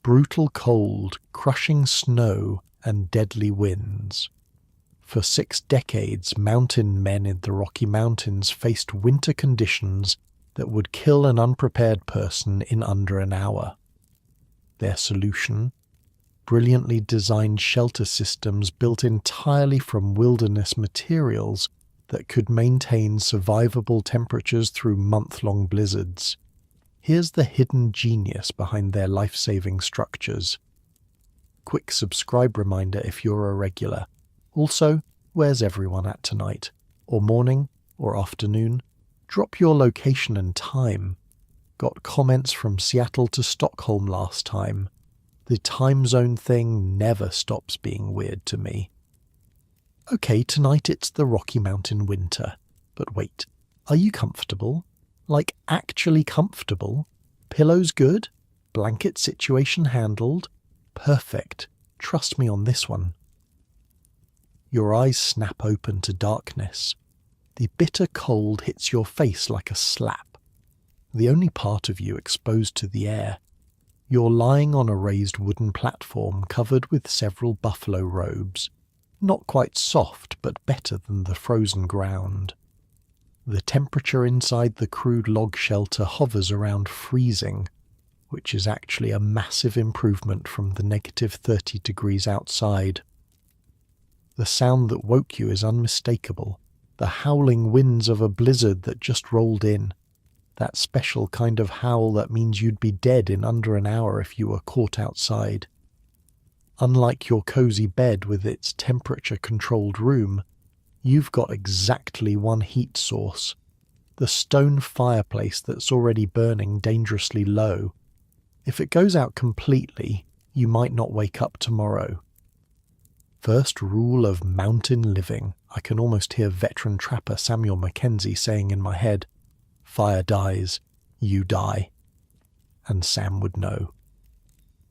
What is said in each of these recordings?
brutal cold, crushing snow, and deadly winds. For 6 decades, mountain men in the Rocky Mountains faced winter conditions that would kill an unprepared person in under an hour. Their solution? Brilliantly designed shelter systems built entirely from wilderness materials that could maintain survivable temperatures through month-long blizzards. Here's the hidden genius behind their life-saving structures. Quick subscribe reminder if you're a regular. Also, where's everyone at tonight? Or morning? Or afternoon? Drop your location and time. Got comments from Seattle to Stockholm last time. The time zone thing never stops being weird to me. Okay, tonight it's the Rocky Mountain winter. But wait, are you comfortable? Like actually comfortable? Pillows good? Blanket situation handled? Perfect. Trust me on this one. Your eyes snap open to darkness. The bitter cold hits your face like a slap. The only part of you exposed to the air. You're lying on a raised wooden platform covered with several buffalo robes. Not quite soft, but better than the frozen ground. The temperature inside the crude log shelter hovers around freezing, which is actually a massive improvement from the -30 degrees outside. The sound that woke you is unmistakable, the howling winds of a blizzard that just rolled in. That special kind of howl that means you'd be dead in under an hour if you were caught outside. Unlike your cozy bed with its temperature-controlled room, you've got exactly one heat source. The stone fireplace that's already burning dangerously low. If it goes out completely, you might not wake up tomorrow. First rule of mountain living, I can almost hear veteran trapper Samuel Mackenzie saying in my head, "Fire dies, you die." And Sam would know.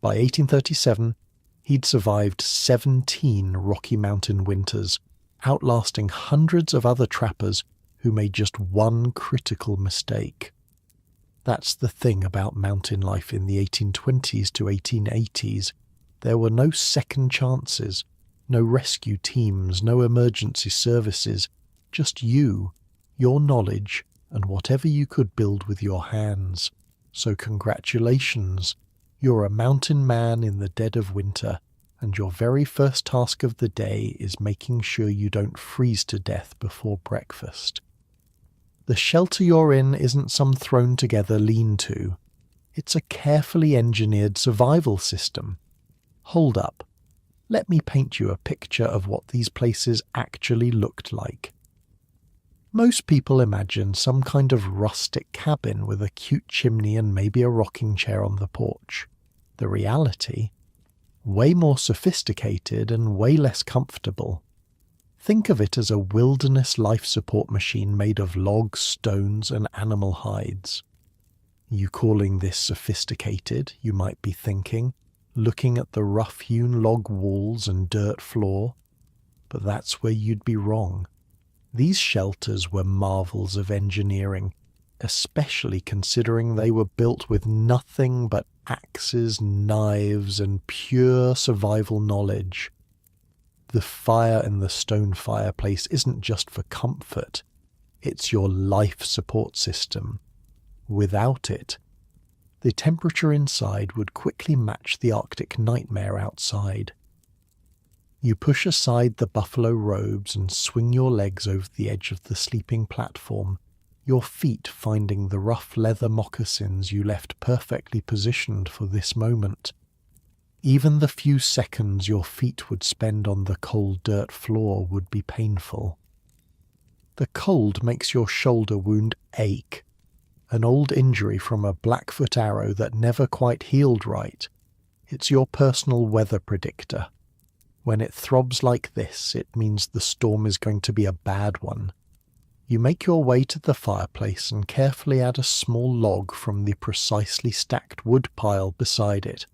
By 1837, he'd survived 17 Rocky Mountain winters, outlasting hundreds of other trappers who made just one critical mistake. That's the thing about mountain life in the 1820s to 1880s. There were no second chances, no rescue teams, no emergency services, just you, your knowledge, and whatever you could build with your hands. So congratulations, you're a mountain man in the dead of winter, and your very first task of the day is making sure you don't freeze to death before breakfast. The shelter you're in isn't some thrown-together lean-to. It's a carefully engineered survival system. Hold up. Let me paint you a picture of what these places actually looked like. Most people imagine some kind of rustic cabin with a cute chimney and maybe a rocking chair on the porch. The reality? Way more sophisticated and way less comfortable. Think of it as a wilderness life support machine made of logs, stones, and animal hides. You calling this sophisticated, you might be thinking, looking at the rough-hewn log walls and dirt floor. But that's where you'd be wrong. These shelters were marvels of engineering, especially considering they were built with nothing but axes, knives, and pure survival knowledge. The fire in the stone fireplace isn't just for comfort, it's your life support system. Without it, the temperature inside would quickly match the Arctic nightmare outside. You push aside the buffalo robes and swing your legs over the edge of the sleeping platform, your feet finding the rough leather moccasins you left perfectly positioned for this moment. Even the few seconds your feet would spend on the cold dirt floor would be painful. The cold makes your shoulder wound ache, an old injury from a Blackfoot arrow that never quite healed right. It's your personal weather predictor. When it throbs like this, it means the storm is going to be a bad one. You make your way to the fireplace and carefully add a small log from the precisely stacked wood pile beside it.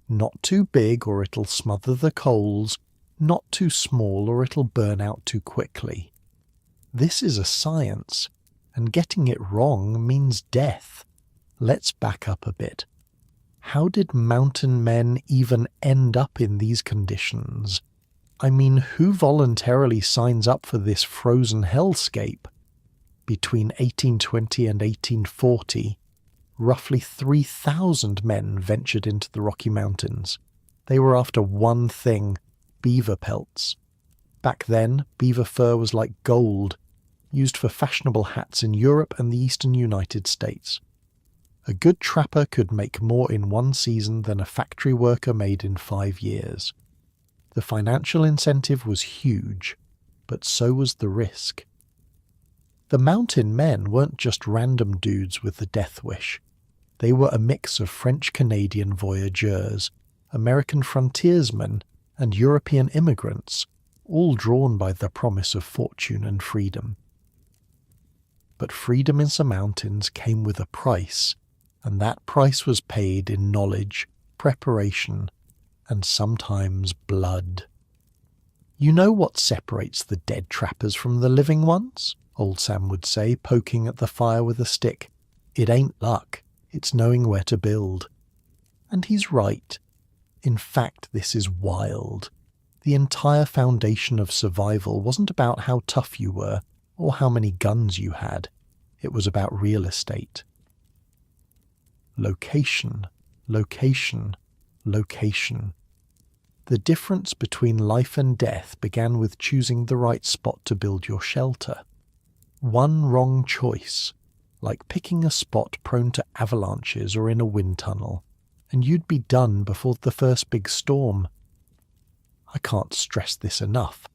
Not too big or it'll smother the coals, not too small or it'll burn out too quickly. This is a science, and getting it wrong means death. Let's back up a bit. How did mountain men even end up in these conditions? I mean, who voluntarily signs up for this frozen hellscape? Between 1820 and 1840, roughly 3,000 men ventured into the Rocky Mountains. They were after one thing: beaver pelts. Back then, beaver fur was like gold, used for fashionable hats in Europe and the eastern United States. A good trapper could make more in one season than a factory worker made in 5 years. The financial incentive was huge, but so was the risk. The mountain men weren't just random dudes with the death wish. They were a mix of French-Canadian voyageurs, American frontiersmen, and European immigrants, all drawn by the promise of fortune and freedom. But freedom in the mountains came with a price, and that price was paid in knowledge, preparation, and sometimes blood. You know what separates the dead trappers from the living ones? Old Sam would say, poking at the fire with a stick. It ain't luck, it's knowing where to build. And he's right. In fact, this is wild. The entire foundation of survival wasn't about how tough you were or how many guns you had. It was about real estate. Location, location, location. The difference between life and death began with choosing the right spot to build your shelter. One wrong choice, like picking a spot prone to avalanches or in a wind tunnel, and you'd be done before the first big storm. I can't stress this enough.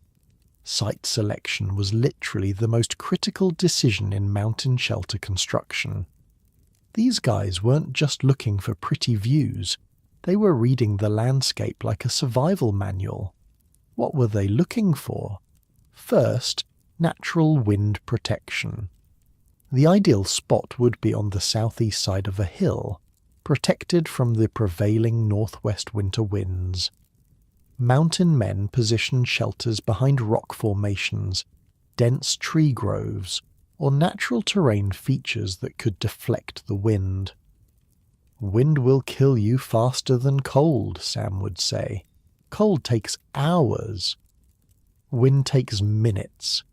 Site selection was literally the most critical decision in mountain shelter construction. These guys weren't just looking for pretty views, they were reading the landscape like a survival manual. What were they looking for? First, natural wind protection. The ideal spot would be on the southeast side of a hill, protected from the prevailing northwest winter winds. Mountain men positioned shelters behind rock formations, dense tree groves, or natural terrain features that could deflect the wind. Wind will kill you faster than cold, Sam would say. Cold takes hours. Wind takes minutes.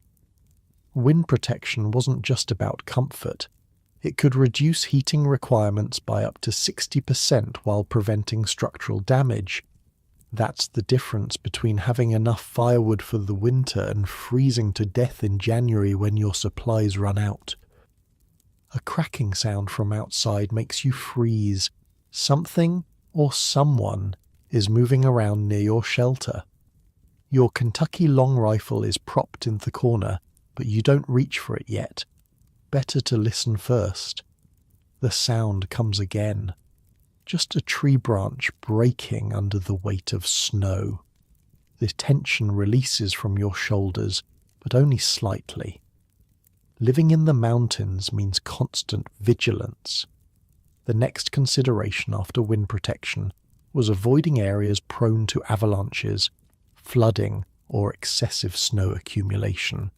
Wind protection wasn't just about comfort. It could reduce heating requirements by up to 60% while preventing structural damage. That's the difference between having enough firewood for the winter and freezing to death in January when your supplies run out. A cracking sound from outside makes you freeze. Something or someone is moving around near your shelter. Your Kentucky long rifle is propped in the corner, but you don't reach for it yet. Better to listen first. The sound comes again. Just a tree branch breaking under the weight of snow. The tension releases from your shoulders, but only slightly. Living in the mountains means constant vigilance. The next consideration after wind protection was avoiding areas prone to avalanches, flooding, or excessive snow accumulation.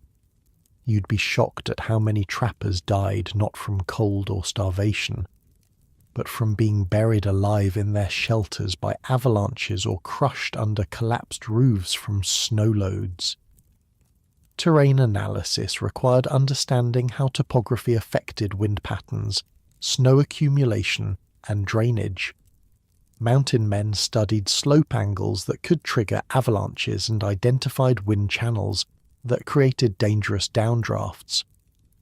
You'd be shocked at how many trappers died not from cold or starvation, but from being buried alive in their shelters by avalanches or crushed under collapsed roofs from snow loads. Terrain analysis required understanding how topography affected wind patterns, snow accumulation, and drainage. Mountain men studied slope angles that could trigger avalanches and identified wind channels that created dangerous downdrafts.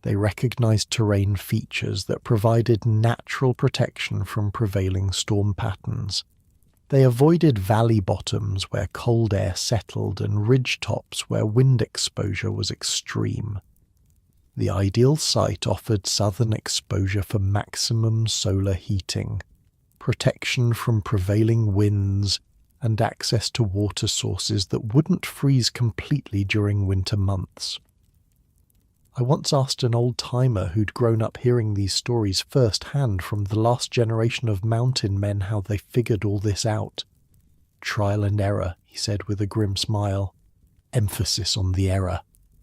They recognized terrain features that provided natural protection from prevailing storm patterns. They avoided valley bottoms where cold air settled and ridge tops where wind exposure was extreme. The ideal site offered southern exposure for maximum solar heating, protection from prevailing winds, and access to water sources that wouldn't freeze completely during winter months. I once asked an old-timer who'd grown up hearing these stories firsthand from the last generation of mountain men how they figured all this out. Trial and error, he said with a grim smile. Emphasis on the error.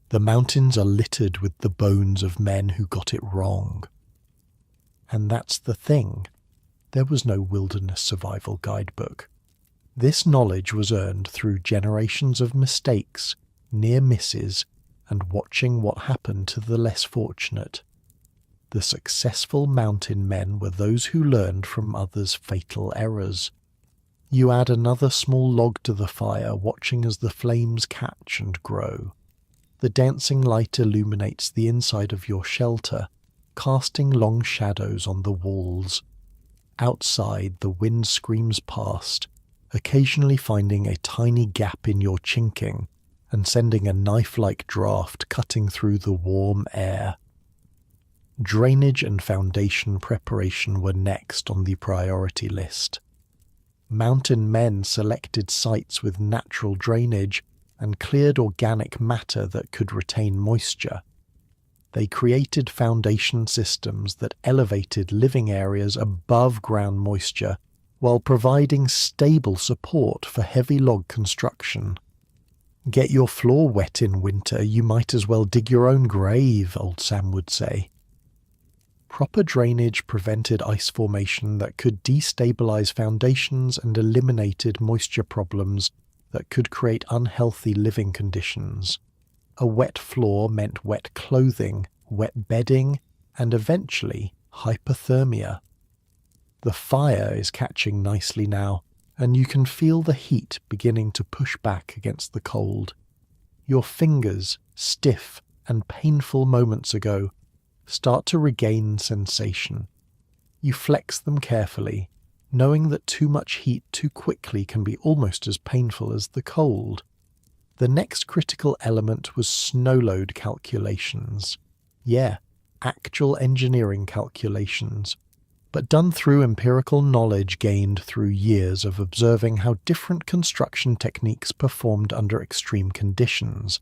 The mountains are littered with the bones of men who got it wrong. And that's the thing. There was no wilderness survival guidebook. This knowledge was earned through generations of mistakes, near misses, and watching what happened to the less fortunate. The successful mountain men were those who learned from others' fatal errors. You add another small log to the fire, watching as the flames catch and grow. The dancing light illuminates the inside of your shelter, casting long shadows on the walls. Outside, the wind screams past, occasionally finding a tiny gap in your chinking and sending a knife-like draft cutting through the warm air. Drainage and foundation preparation were next on the priority list. Mountain men selected sites with natural drainage and cleared organic matter that could retain moisture. They created foundation systems that elevated living areas above ground moisture while providing stable support for heavy log construction. Get your floor wet in winter, you might as well dig your own grave, old Sam would say. Proper drainage prevented ice formation that could destabilize foundations and eliminated moisture problems that could create unhealthy living conditions. A wet floor meant wet clothing, wet bedding, and eventually hypothermia. The fire is catching nicely now, and you can feel the heat beginning to push back against the cold. Your fingers, stiff and painful moments ago, start to regain sensation. You flex them carefully, knowing that too much heat too quickly can be almost as painful as the cold. The next critical element was snow load calculations. Yeah, actual engineering calculations, but done through empirical knowledge gained through years of observing how different construction techniques performed under extreme conditions.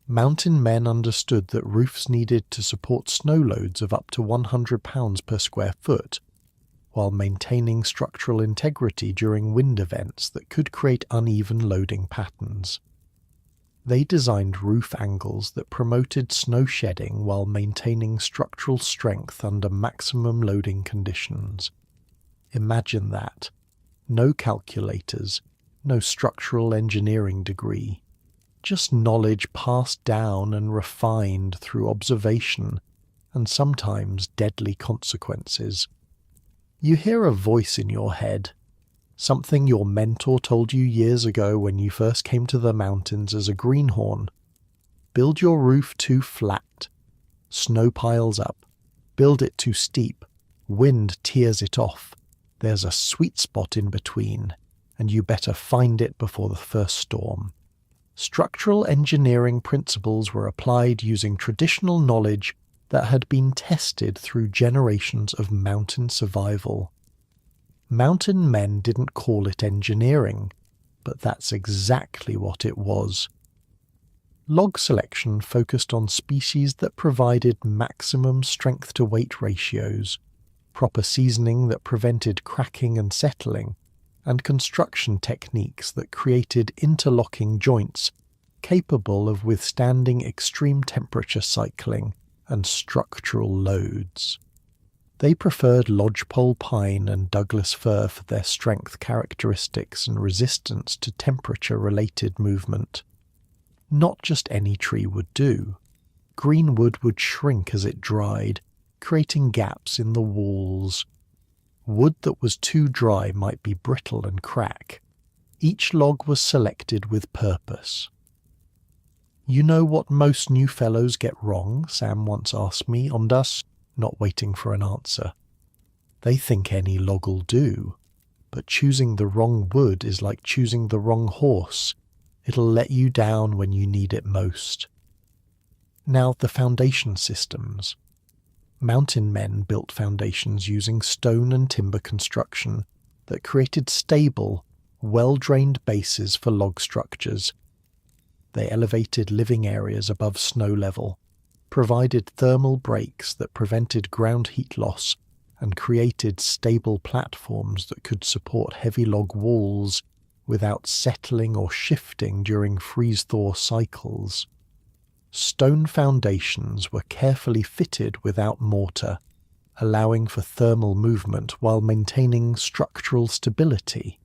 Mountain men understood that roofs needed to support snow loads of up to 100 pounds per square foot, while maintaining structural integrity during wind events that could create uneven loading patterns. They designed roof angles that promoted snow shedding while maintaining structural strength under maximum loading conditions. Imagine that. No calculators, no structural engineering degree. Just knowledge passed down and refined through observation and sometimes deadly consequences. You hear a voice in your head, something your mentor told you years ago when you first came to the mountains as a greenhorn. Build your roof too flat. Snow piles up. Build it too steep. Wind tears it off. There's a sweet spot in between, and you better find it before the first storm. Structural engineering principles were applied using traditional knowledge that had been tested through generations of mountain survival. Mountain men didn't call it engineering, but that's exactly what it was. Log selection focused on species that provided maximum strength-to-weight ratios, proper seasoning that prevented cracking and settling, and construction techniques that created interlocking joints capable of withstanding extreme temperature cycling and structural loads. They preferred lodgepole pine and Douglas fir for their strength characteristics and resistance to temperature-related movement. Not just any tree would do. Green wood would shrink as it dried, creating gaps in the walls. Wood that was too dry might be brittle and crack. Each log was selected with purpose. "You know what most new fellows get wrong?" Sam once asked me on us, not waiting for an answer. "They think any log'll do, but choosing the wrong wood is like choosing the wrong horse. It'll let you down when you need it most." Now, the foundation systems. Mountain men built foundations using stone and timber construction that created stable, well-drained bases for log structures. They elevated living areas above snow level, provided thermal breaks that prevented ground heat loss, and created stable platforms that could support heavy log walls without settling or shifting during freeze-thaw cycles. Stone foundations were carefully fitted without mortar, allowing for thermal movement while maintaining structural stability.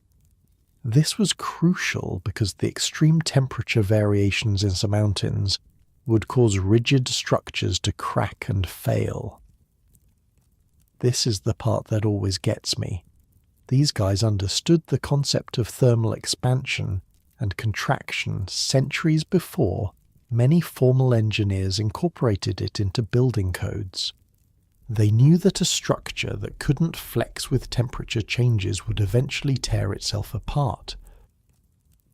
This was crucial because the extreme temperature variations in some mountains would cause rigid structures to crack and fail. This is the part that always gets me. These guys understood the concept of thermal expansion and contraction centuries before many formal engineers incorporated it into building codes. They knew that a structure that couldn't flex with temperature changes would eventually tear itself apart.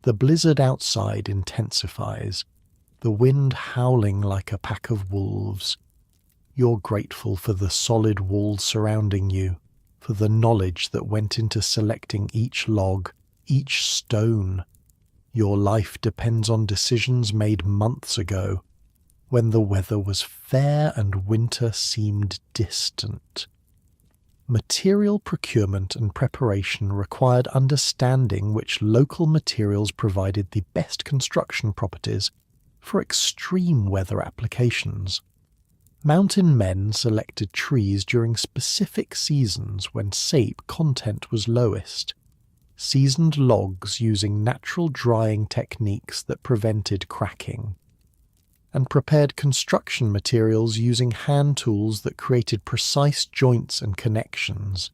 The blizzard outside intensifies, the wind howling like a pack of wolves. You're grateful for the solid walls surrounding you, for the knowledge that went into selecting each log, each stone. Your life depends on decisions made months ago, when the weather was fair and winter seemed distant. Material procurement and preparation required understanding which local materials provided the best construction properties for extreme weather applications. Mountain men selected trees during specific seasons when sap content was lowest, seasoned logs using natural drying techniques that prevented cracking, and prepared construction materials using hand tools that created precise joints and connections.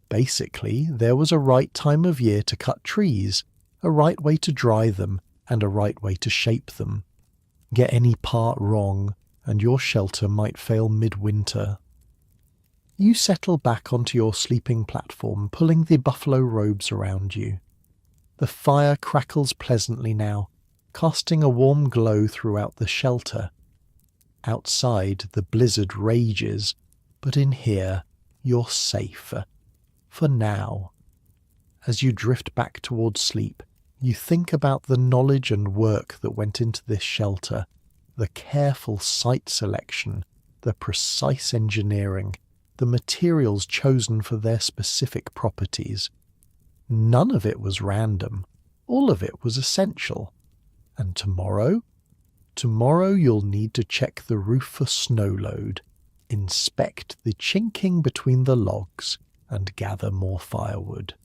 Basically, there was a right time of year to cut trees, a right way to dry them, and a right way to shape them. Get any part wrong, and your shelter might fail midwinter. You settle back onto your sleeping platform, pulling the buffalo robes around you. The fire crackles pleasantly now, casting a warm glow throughout the shelter. Outside, the blizzard rages, but in here, you're safe. For now. As you drift back towards sleep, you think about the knowledge and work that went into this shelter, the careful site selection, the precise engineering, the materials chosen for their specific properties. None of it was random. All of it was essential. And tomorrow? Tomorrow you'll need to check the roof for snow load, inspect the chinking between the logs, and gather more firewood.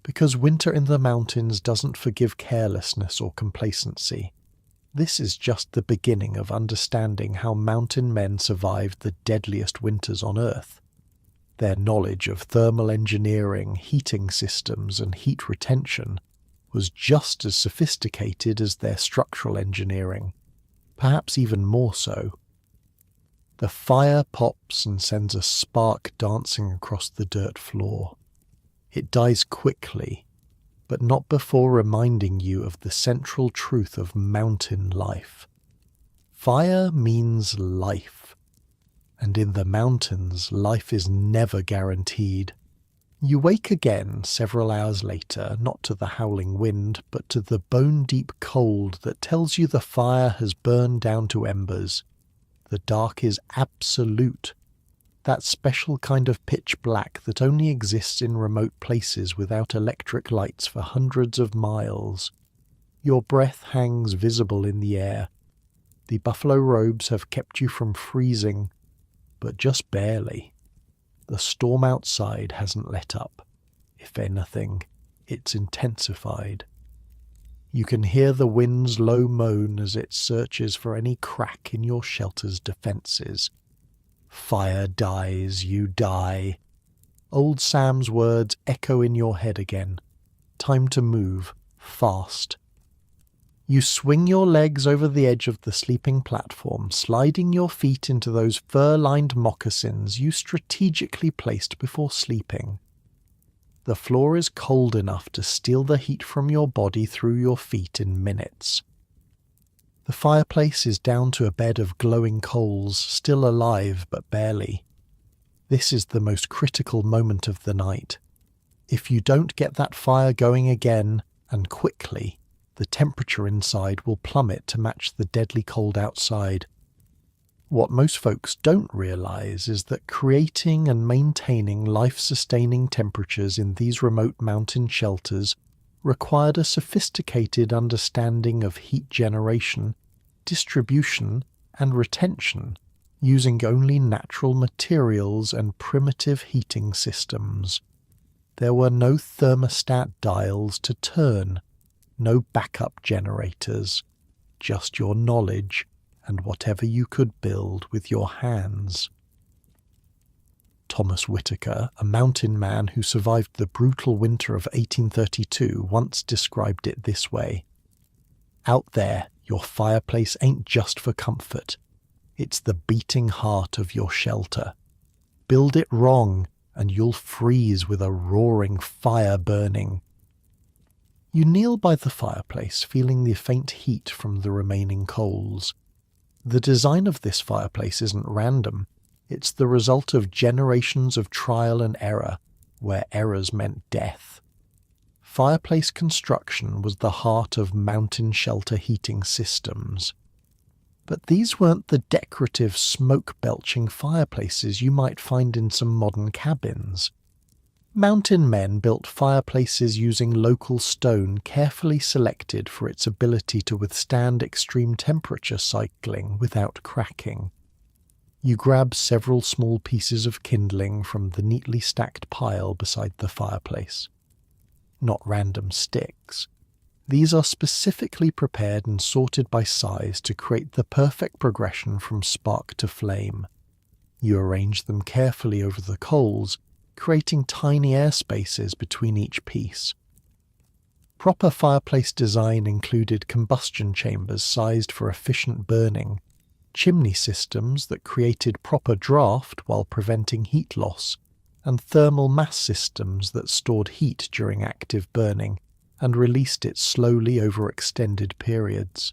Because winter in the mountains doesn't forgive carelessness or complacency. This is just the beginning of understanding how mountain men survived the deadliest winters on Earth. Their knowledge of thermal engineering, heating systems, and heat retention was just as sophisticated as their structural engineering, perhaps even more so. The fire pops and sends a spark dancing across the dirt floor. It dies quickly, but not before reminding you of the central truth of mountain life. Fire means life, and in the mountains life is never guaranteed. You wake again several hours later, not to the howling wind, but to the bone-deep cold that tells you the fire has burned down to embers. The dark is absolute, that special kind of pitch black that only exists in remote places without electric lights for hundreds of miles. Your breath hangs visible in the air. The buffalo robes have kept you from freezing, but just barely. The storm outside hasn't let up. If anything, it's intensified. You can hear the wind's low moan as it searches for any crack in your shelter's defences. Fire dies, you die. Old Sam's words echo in your head again. Time to move, fast. You swing your legs over the edge of the sleeping platform, sliding your feet into those fur-lined moccasins you strategically placed before sleeping. The floor is cold enough to steal the heat from your body through your feet in minutes. The fireplace is down to a bed of glowing coals, still alive but barely. This is the most critical moment of the night. If you don't get that fire going again, and quickly, the temperature inside will plummet to match the deadly cold outside. What most folks don't realize is that creating and maintaining life-sustaining temperatures in these remote mountain shelters required a sophisticated understanding of heat generation, distribution, and retention using only natural materials and primitive heating systems. There were no thermostat dials to turn, no backup generators, just your knowledge and whatever you could build with your hands. Thomas Whitaker, a mountain man who survived the brutal winter of 1832, once described it this way: "Out there, your fireplace ain't just for comfort. It's the beating heart of your shelter. Build it wrong, and you'll freeze with a roaring fire burning." You kneel by the fireplace, feeling the faint heat from the remaining coals. The design of this fireplace isn't random. It's the result of generations of trial and error, where errors meant death. Fireplace construction was the heart of mountain shelter heating systems. But these weren't the decorative, smoke-belching fireplaces you might find in some modern cabins. Mountain men built fireplaces using local stone carefully selected for its ability to withstand extreme temperature cycling without cracking. You grab several small pieces of kindling from the neatly stacked pile beside the fireplace. Not random sticks. These are specifically prepared and sorted by size to create the perfect progression from spark to flame. You arrange them carefully over the coals, creating tiny air spaces between each piece. Proper fireplace design included combustion chambers sized for efficient burning, chimney systems that created proper draft while preventing heat loss, and thermal mass systems that stored heat during active burning and released it slowly over extended periods.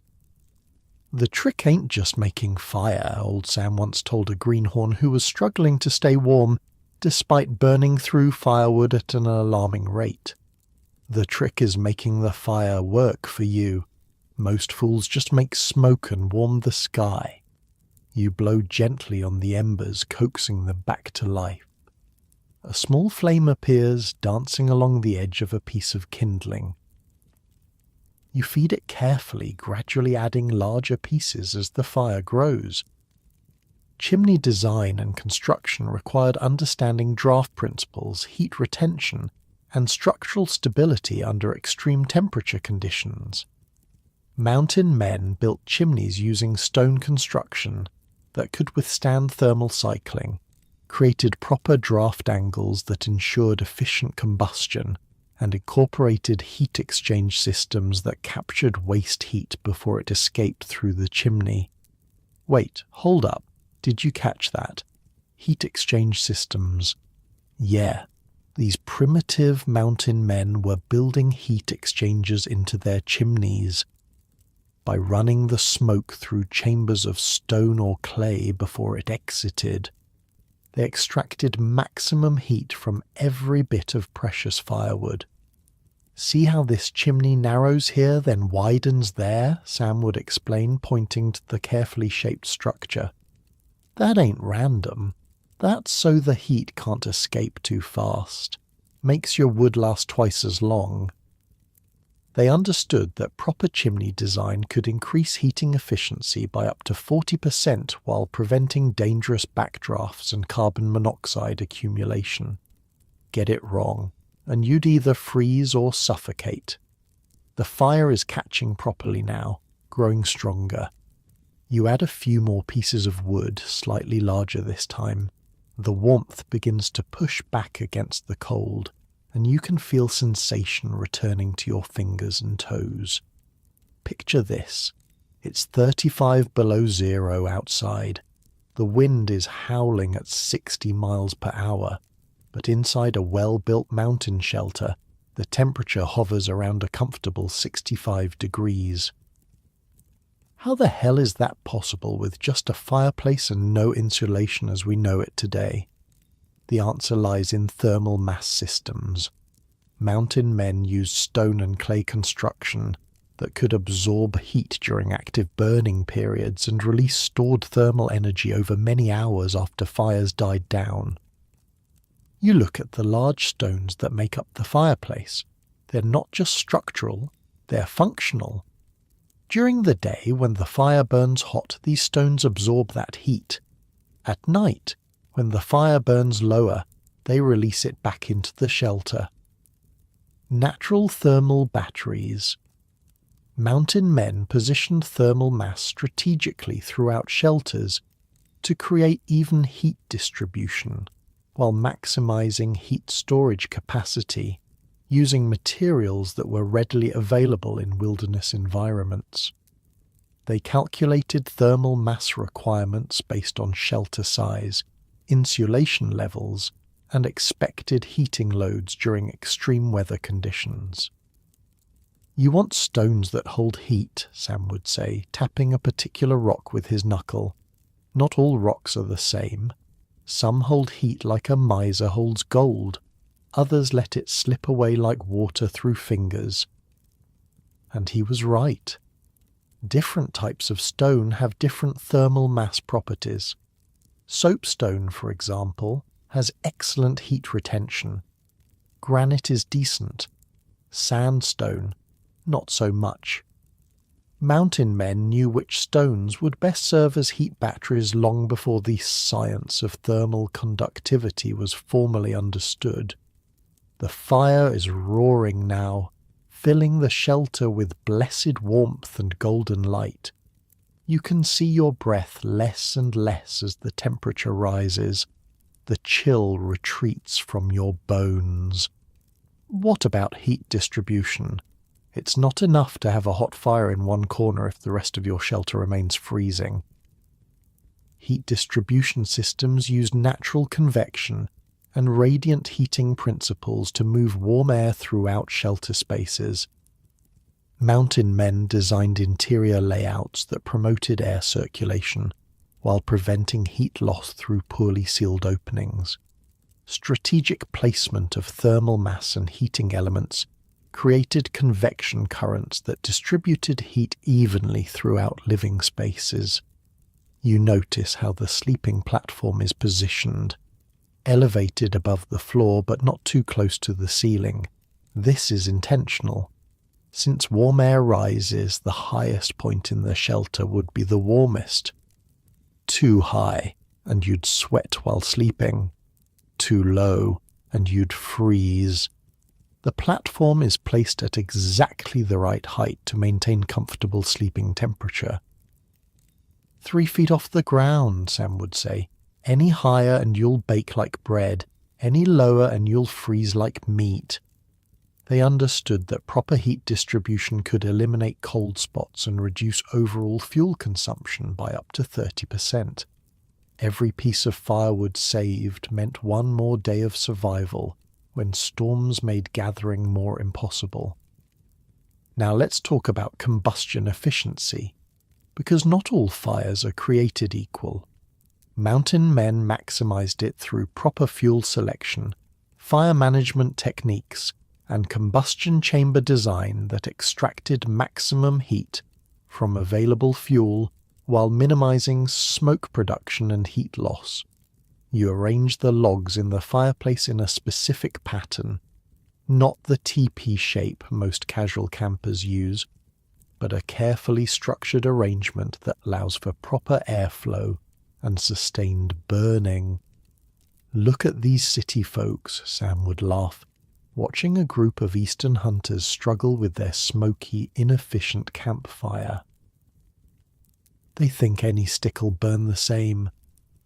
"The trick ain't just making fire," old Sam once told a greenhorn who was struggling to stay warm despite burning through firewood at an alarming rate. "The trick is making the fire work for you. Most fools just make smoke and warm the sky. You blow gently on the embers, coaxing them back to life. A small flame appears, dancing along the edge of a piece of kindling. You feed it carefully, gradually adding larger pieces as the fire grows. Chimney design and construction required understanding draft principles, heat retention, and structural stability under extreme temperature conditions. Mountain men built chimneys using stone construction that could withstand thermal cycling, created proper draft angles that ensured efficient combustion, and incorporated heat exchange systems that captured waste heat before it escaped through the chimney. Wait, hold up. Did you catch that? Heat exchange systems. Yeah, these primitive mountain men were building heat exchangers into their chimneys. By running the smoke through chambers of stone or clay before it exited, they extracted maximum heat from every bit of precious firewood. "See how this chimney narrows here, then widens there?" Sam would explain, pointing to the carefully shaped structure. "That ain't random. That's so the heat can't escape too fast. Makes your wood last twice as long." They understood that proper chimney design could increase heating efficiency by up to 40% while preventing dangerous backdrafts and carbon monoxide accumulation. Get it wrong, and you'd either freeze or suffocate. The fire is catching properly now, growing stronger. You add a few more pieces of wood, slightly larger this time. The warmth begins to push back against the cold, and you can feel sensation returning to your fingers and toes. Picture this. It's 35 below zero outside. The wind is howling at 60 miles per hour, but inside a well-built mountain shelter, the temperature hovers around a comfortable 65 degrees. How the hell is that possible with just a fireplace and no insulation as we know it today? The answer lies in thermal mass systems. Mountain men used stone and clay construction that could absorb heat during active burning periods and release stored thermal energy over many hours after fires died down. You look at the large stones that make up the fireplace. They're not just structural, they're functional. During the day, when the fire burns hot, these stones absorb that heat. At night, when the fire burns lower, they release it back into the shelter. Natural thermal batteries. Mountain men positioned thermal mass strategically throughout shelters to create even heat distribution, while maximizing heat storage capacity, using materials that were readily available in wilderness environments. They calculated thermal mass requirements based on shelter size, insulation levels, and expected heating loads during extreme weather conditions. "You want stones that hold heat," Sam would say, tapping a particular rock with his knuckle. "Not all rocks are the same. Some hold heat like a miser holds gold. Others let it slip away like water through fingers." And he was right. Different types of stone have different thermal mass properties. Soapstone, for example, has excellent heat retention. Granite is decent. Sandstone, not so much. Mountain men knew which stones would best serve as heat batteries long before the science of thermal conductivity was formally understood. The fire is roaring now, filling the shelter with blessed warmth and golden light. You can see your breath less and less as the temperature rises. The chill retreats from your bones. What about heat distribution? It's not enough to have a hot fire in one corner if the rest of your shelter remains freezing. Heat distribution systems use natural convection and radiant heating principles to move warm air throughout shelter spaces. Mountain men designed interior layouts that promoted air circulation while preventing heat loss through poorly sealed openings. Strategic placement of thermal mass and heating elements created convection currents that distributed heat evenly throughout living spaces. You notice how the sleeping platform is positioned, elevated above the floor but not too close to the ceiling. This is intentional. Since warm air rises, the highest point in the shelter would be the warmest. Too high, and you'd sweat while sleeping. Too low, and you'd freeze. The platform is placed at exactly the right height to maintain comfortable sleeping temperature. 3 feet off the ground, Sam would say. Any higher and you'll bake like bread. Any lower and you'll freeze like meat. They understood that proper heat distribution could eliminate cold spots and reduce overall fuel consumption by up to 30%. Every piece of firewood saved meant one more day of survival when storms made gathering more impossible. Now let's talk about combustion efficiency, because not all fires are created equal. Mountain men maximized it through proper fuel selection, fire management techniques, and combustion chamber design that extracted maximum heat from available fuel while minimizing smoke production and heat loss. You arrange the logs in the fireplace in a specific pattern, not the teepee shape most casual campers use, but a carefully structured arrangement that allows for proper airflow and sustained burning. "Look at these city folks," Sam would laugh, watching a group of eastern hunters struggle with their smoky, inefficient campfire. They think any stick'll burn the same.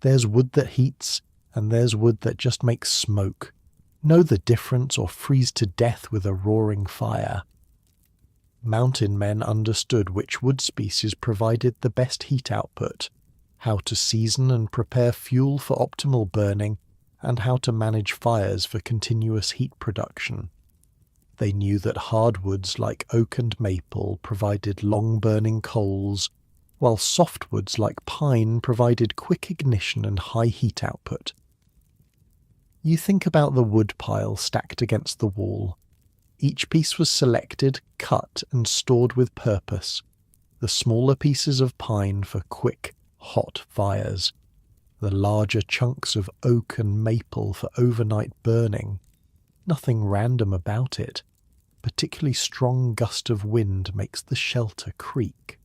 There's wood that heats, and there's wood that just makes smoke. Know the difference or freeze to death with a roaring fire. Mountain men understood which wood species provided the best heat output, how to season and prepare fuel for optimal burning, and how to manage fires for continuous heat production. They knew that hardwoods like oak and maple provided long-burning coals, while softwoods like pine provided quick ignition and high heat output. You think about the wood pile stacked against the wall. Each piece was selected, cut, and stored with purpose. The smaller pieces of pine for quick, hot fires. The larger chunks of oak and maple for overnight burning. Nothing random about it. Particularly strong gust of wind makes the shelter creak.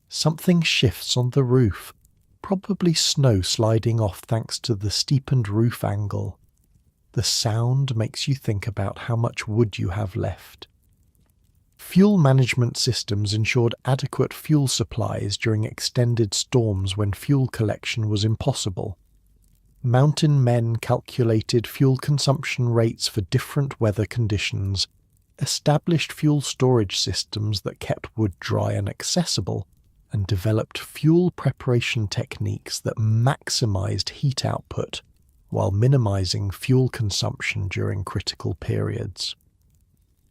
Something shifts on the roof. Probably snow sliding off thanks to the steepened roof angle. The sound makes you think about how much wood you have left. Fuel management systems ensured adequate fuel supplies during extended storms when fuel collection was impossible. Mountain men calculated fuel consumption rates for different weather conditions, established fuel storage systems that kept wood dry and accessible, and developed fuel preparation techniques that maximized heat output while minimizing fuel consumption during critical periods.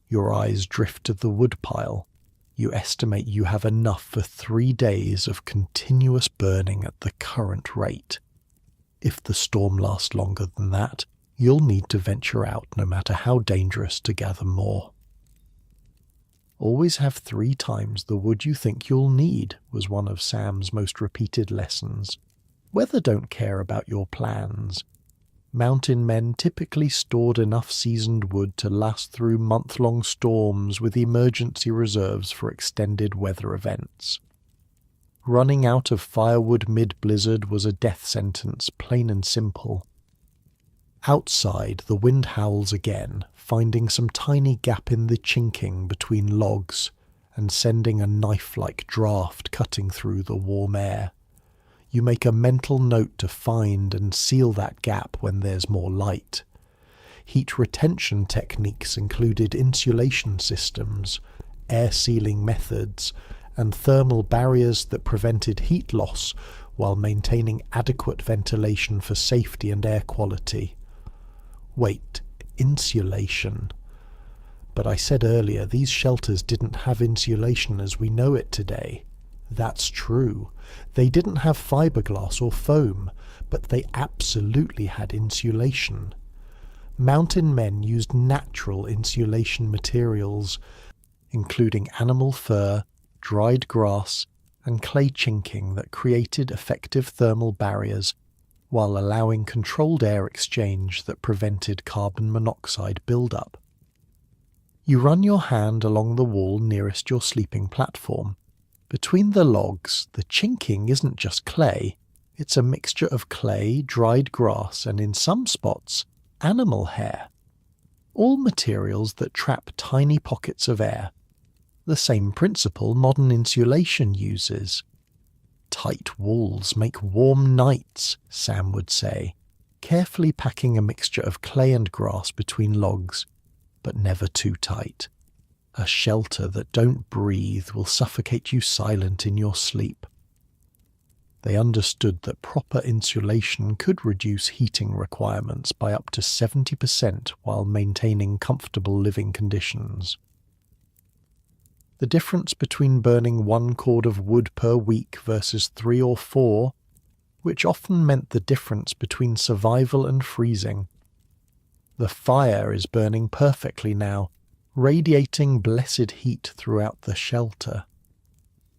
Your eyes drift to the woodpile. You estimate you have enough for 3 days of continuous burning at the current rate. If the storm lasts longer than that, you'll need to venture out no matter how dangerous to gather more. Always have 3 times the wood you think you'll need was one of Sam's most repeated lessons. Weather don't care about your plans. Mountain men typically stored enough seasoned wood to last through month-long storms with emergency reserves for extended weather events. Running out of firewood mid-blizzard was a death sentence, plain and simple. Outside, the wind howls again, finding some tiny gap in the chinking between logs and sending a knife-like draft cutting through the warm air. You make a mental note to find and seal that gap when there's more light. Heat retention techniques included insulation systems, air sealing methods, and thermal barriers that prevented heat loss while maintaining adequate ventilation for safety and air quality. Wait, insulation. But I said earlier, these shelters didn't have insulation as we know it today. That's true. They didn't have fiberglass or foam, but they absolutely had insulation. Mountain men used natural insulation materials, including animal fur, dried grass, and clay chinking that created effective thermal barriers while allowing controlled air exchange that prevented carbon monoxide buildup. You run your hand along the wall nearest your sleeping platform. Between the logs, the chinking isn't just clay, it's a mixture of clay, dried grass, and in some spots, animal hair. All materials that trap tiny pockets of air. The same principle modern insulation uses. Tight walls make warm nights, Sam would say, carefully packing a mixture of clay and grass between logs, but never too tight. A shelter that don't breathe will suffocate you silent in your sleep. They understood that proper insulation could reduce heating requirements by up to 70% while maintaining comfortable living conditions. The difference between burning 1 cord of wood per week versus 3 or 4, which often meant the difference between survival and freezing. The fire is burning perfectly now, radiating blessed heat throughout the shelter.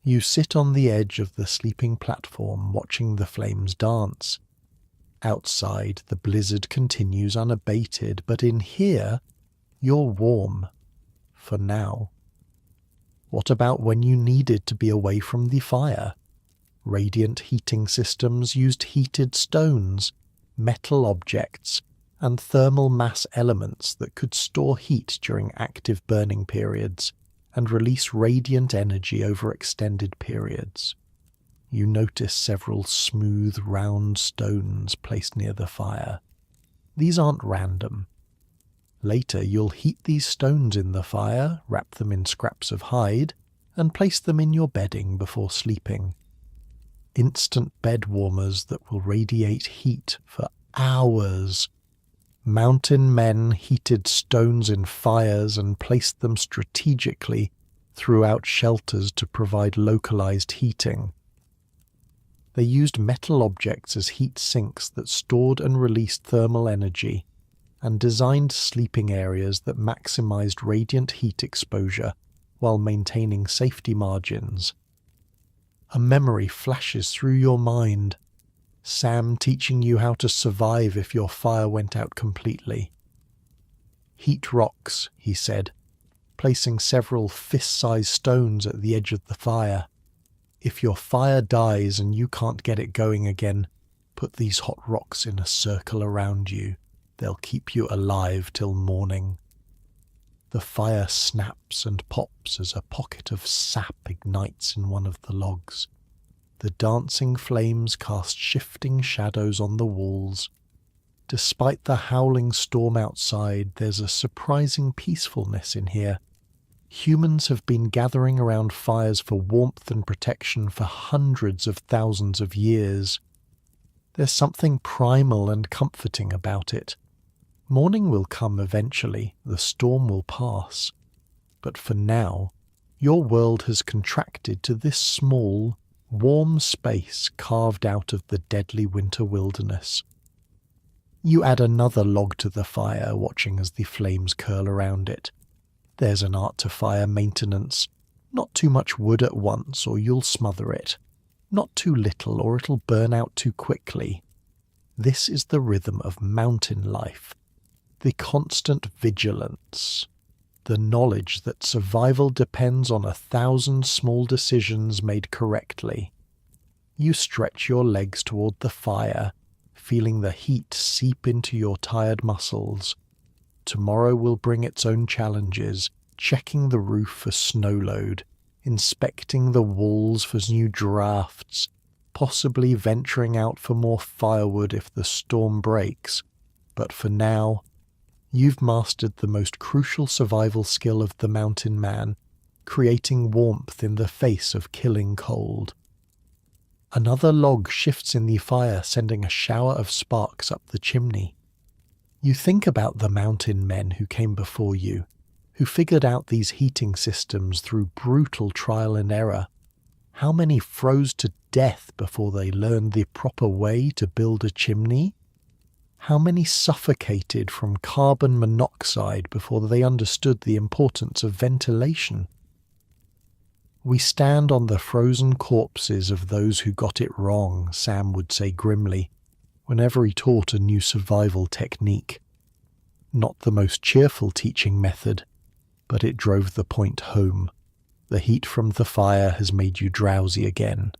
You sit on the edge of the sleeping platform watching the flames dance. Outside, the blizzard continues unabated, but in here, you're warm. For now. What about when you needed to be away from the fire? Radiant heating systems used heated stones, metal objects, and thermal mass elements that could store heat during active burning periods and release radiant energy over extended periods. You notice several smooth, round stones placed near the fire. These aren't random. Later, you'll heat these stones in the fire, wrap them in scraps of hide, and place them in your bedding before sleeping. Instant bed warmers that will radiate heat for hours. Mountain men heated stones in fires and placed them strategically throughout shelters to provide localized heating. They used metal objects as heat sinks that stored and released thermal energy, and designed sleeping areas that maximized radiant heat exposure while maintaining safety margins. A memory flashes through your mind. Sam teaching you how to survive if your fire went out completely. Heat rocks, he said, placing several fist-sized stones at the edge of the fire. If your fire dies and you can't get it going again, put these hot rocks in a circle around you. They'll keep you alive till morning. The fire snaps and pops as a pocket of sap ignites in one of the logs. The dancing flames cast shifting shadows on the walls. Despite the howling storm outside, there's a surprising peacefulness in here. Humans have been gathering around fires for warmth and protection for hundreds of thousands of years. There's something primal and comforting about it. Morning will come eventually, the storm will pass. But for now, your world has contracted to this small, warm space carved out of the deadly winter wilderness. You add another log to the fire, watching as the flames curl around it. There's an art to fire maintenance. Not too much wood at once or you'll smother it. Not too little or it'll burn out too quickly. This is the rhythm of mountain life. The constant vigilance. The knowledge that survival depends on 1,000 small decisions made correctly. You stretch your legs toward the fire, feeling the heat seep into your tired muscles. Tomorrow will bring its own challenges, checking the roof for snow load, inspecting the walls for new drafts, possibly venturing out for more firewood if the storm breaks. But for now, you've mastered the most crucial survival skill of the mountain man, creating warmth in the face of killing cold. Another log shifts in the fire, sending a shower of sparks up the chimney. You think about the mountain men who came before you, who figured out these heating systems through brutal trial and error. How many froze to death before they learned the proper way to build a chimney? How many suffocated from carbon monoxide before they understood the importance of ventilation? We stand on the frozen corpses of those who got it wrong, Sam would say grimly, whenever he taught a new survival technique. Not the most cheerful teaching method, but it drove the point home. The heat from the fire has made you drowsy again.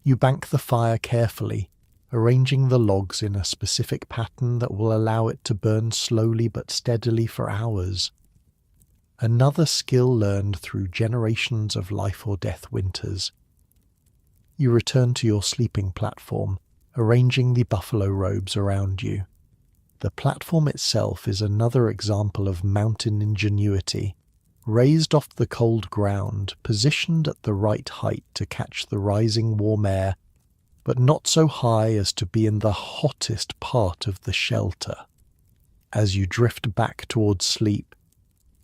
You bank the fire carefully, arranging the logs in a specific pattern that will allow it to burn slowly but steadily for hours. Another skill learned through generations of life or death winters. You return to your sleeping platform, arranging the buffalo robes around you. The platform itself is another example of mountain ingenuity, raised off the cold ground, positioned at the right height to catch the rising warm air, but not so high as to be in the hottest part of the shelter. As you drift back towards sleep,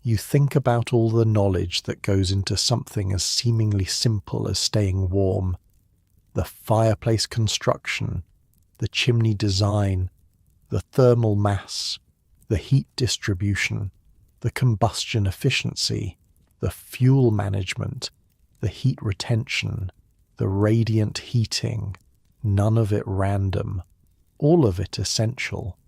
you think about all the knowledge that goes into something as seemingly simple as staying warm. The fireplace construction, the chimney design, the thermal mass, the heat distribution, the combustion efficiency, the fuel management, the heat retention, the radiant heating, none of it random, all of it essential.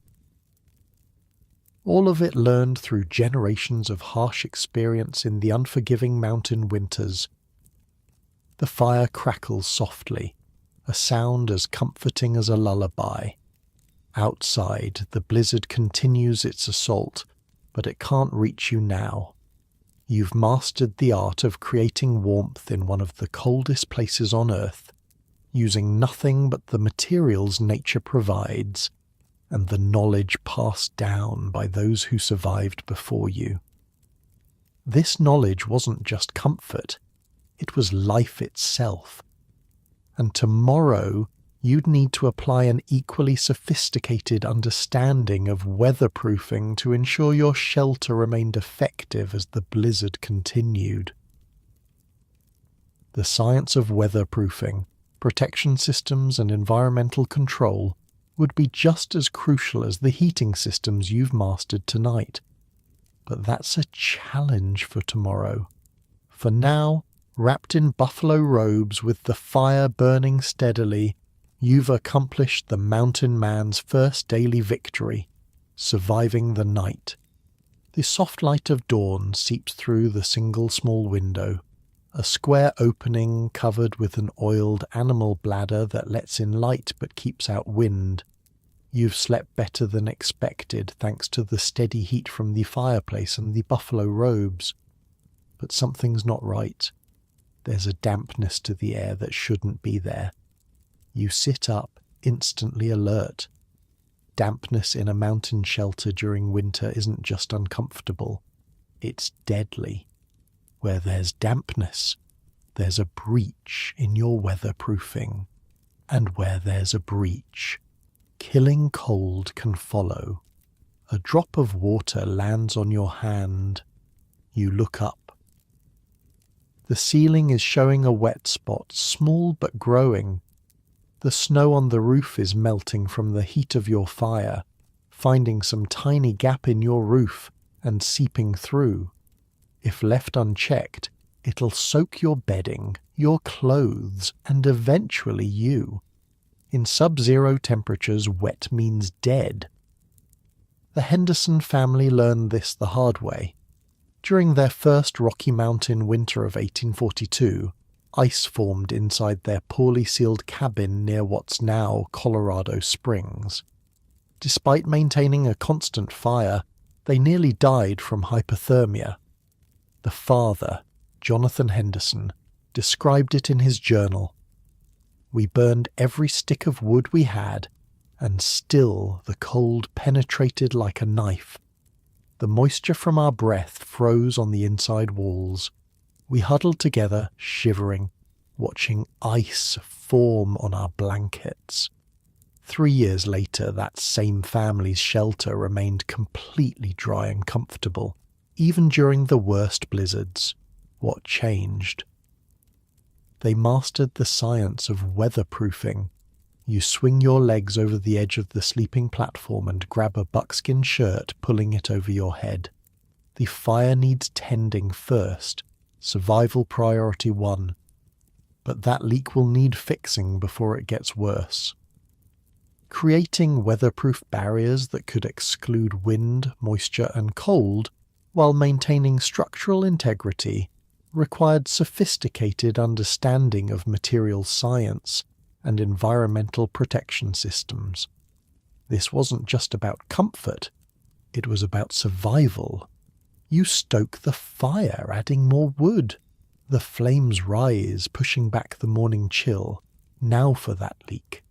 All of it learned through generations of harsh experience in the unforgiving mountain winters. The fire crackles softly, a sound as comforting as a lullaby. Outside, the blizzard continues its assault, but it can't reach you now. You've mastered the art of creating warmth in one of the coldest places on Earth, using nothing but the materials nature provides, and the knowledge passed down by those who survived before you. This knowledge wasn't just comfort, it was life itself. And tomorrow, you'd need to apply an equally sophisticated understanding of weatherproofing to ensure your shelter remained effective as the blizzard continued. The science of weatherproofing, protection systems, and environmental control would be just as crucial as the heating systems you've mastered tonight. But that's a challenge for tomorrow. For now, wrapped in buffalo robes with the fire burning steadily, you've accomplished the mountain man's first daily victory, surviving the night. The soft light of dawn seeps through the single small window, a square opening covered with an oiled animal bladder that lets in light but keeps out wind. You've slept better than expected thanks to the steady heat from the fireplace and the buffalo robes. But something's not right. There's a dampness to the air that shouldn't be there. You sit up, instantly alert. Dampness in a mountain shelter during winter isn't just uncomfortable, it's deadly. Where there's dampness, there's a breach in your weatherproofing. And where there's a breach, killing cold can follow. A drop of water lands on your hand. You look up. The ceiling is showing a wet spot, small but growing. The snow on the roof is melting from the heat of your fire, finding some tiny gap in your roof and seeping through. If left unchecked, it'll soak your bedding, your clothes, and eventually you. In sub-zero temperatures, wet means dead. The Henderson family learned this the hard way. During their first Rocky Mountain winter of 1842, ice formed inside their poorly sealed cabin near what's now Colorado Springs. Despite maintaining a constant fire, they nearly died from hypothermia. The father, Jonathan Henderson, described it in his journal. We burned every stick of wood we had, and still the cold penetrated like a knife. The moisture from our breath froze on the inside walls. We huddled together, shivering, watching ice form on our blankets. 3 years later, that same family's shelter remained completely dry and comfortable, even during the worst blizzards. What changed? They mastered the science of weatherproofing. You swing your legs over the edge of the sleeping platform and grab a buckskin shirt, pulling it over your head. The fire needs tending first, survival priority 1. But that leak will need fixing before it gets worse. Creating weatherproof barriers that could exclude wind, moisture, and cold while maintaining structural integrity required sophisticated understanding of materials science and environmental protection systems. This wasn't just about comfort, it was about survival. You stoke the fire, adding more wood. The flames rise, pushing back the morning chill. Now for that leak.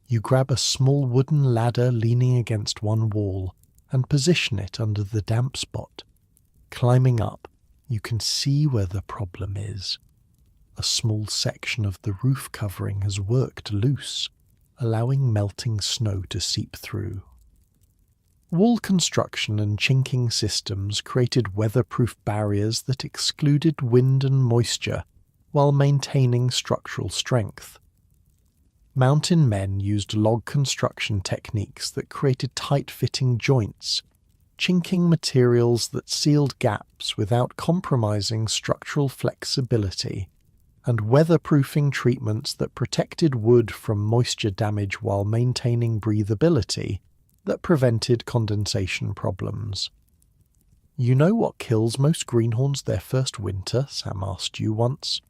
You grab a small wooden ladder leaning against one wall and position it under the damp spot. Climbing up, you can see where the problem is. A small section of the roof covering has worked loose, allowing melting snow to seep through. Wall construction and chinking systems created weatherproof barriers that excluded wind and moisture while maintaining structural strength. Mountain men used log construction techniques that created tight-fitting joints, chinking materials that sealed gaps without compromising structural flexibility, and weatherproofing treatments that protected wood from moisture damage while maintaining breathability that prevented condensation problems. You know what kills most greenhorns their first winter? Sam asked you once.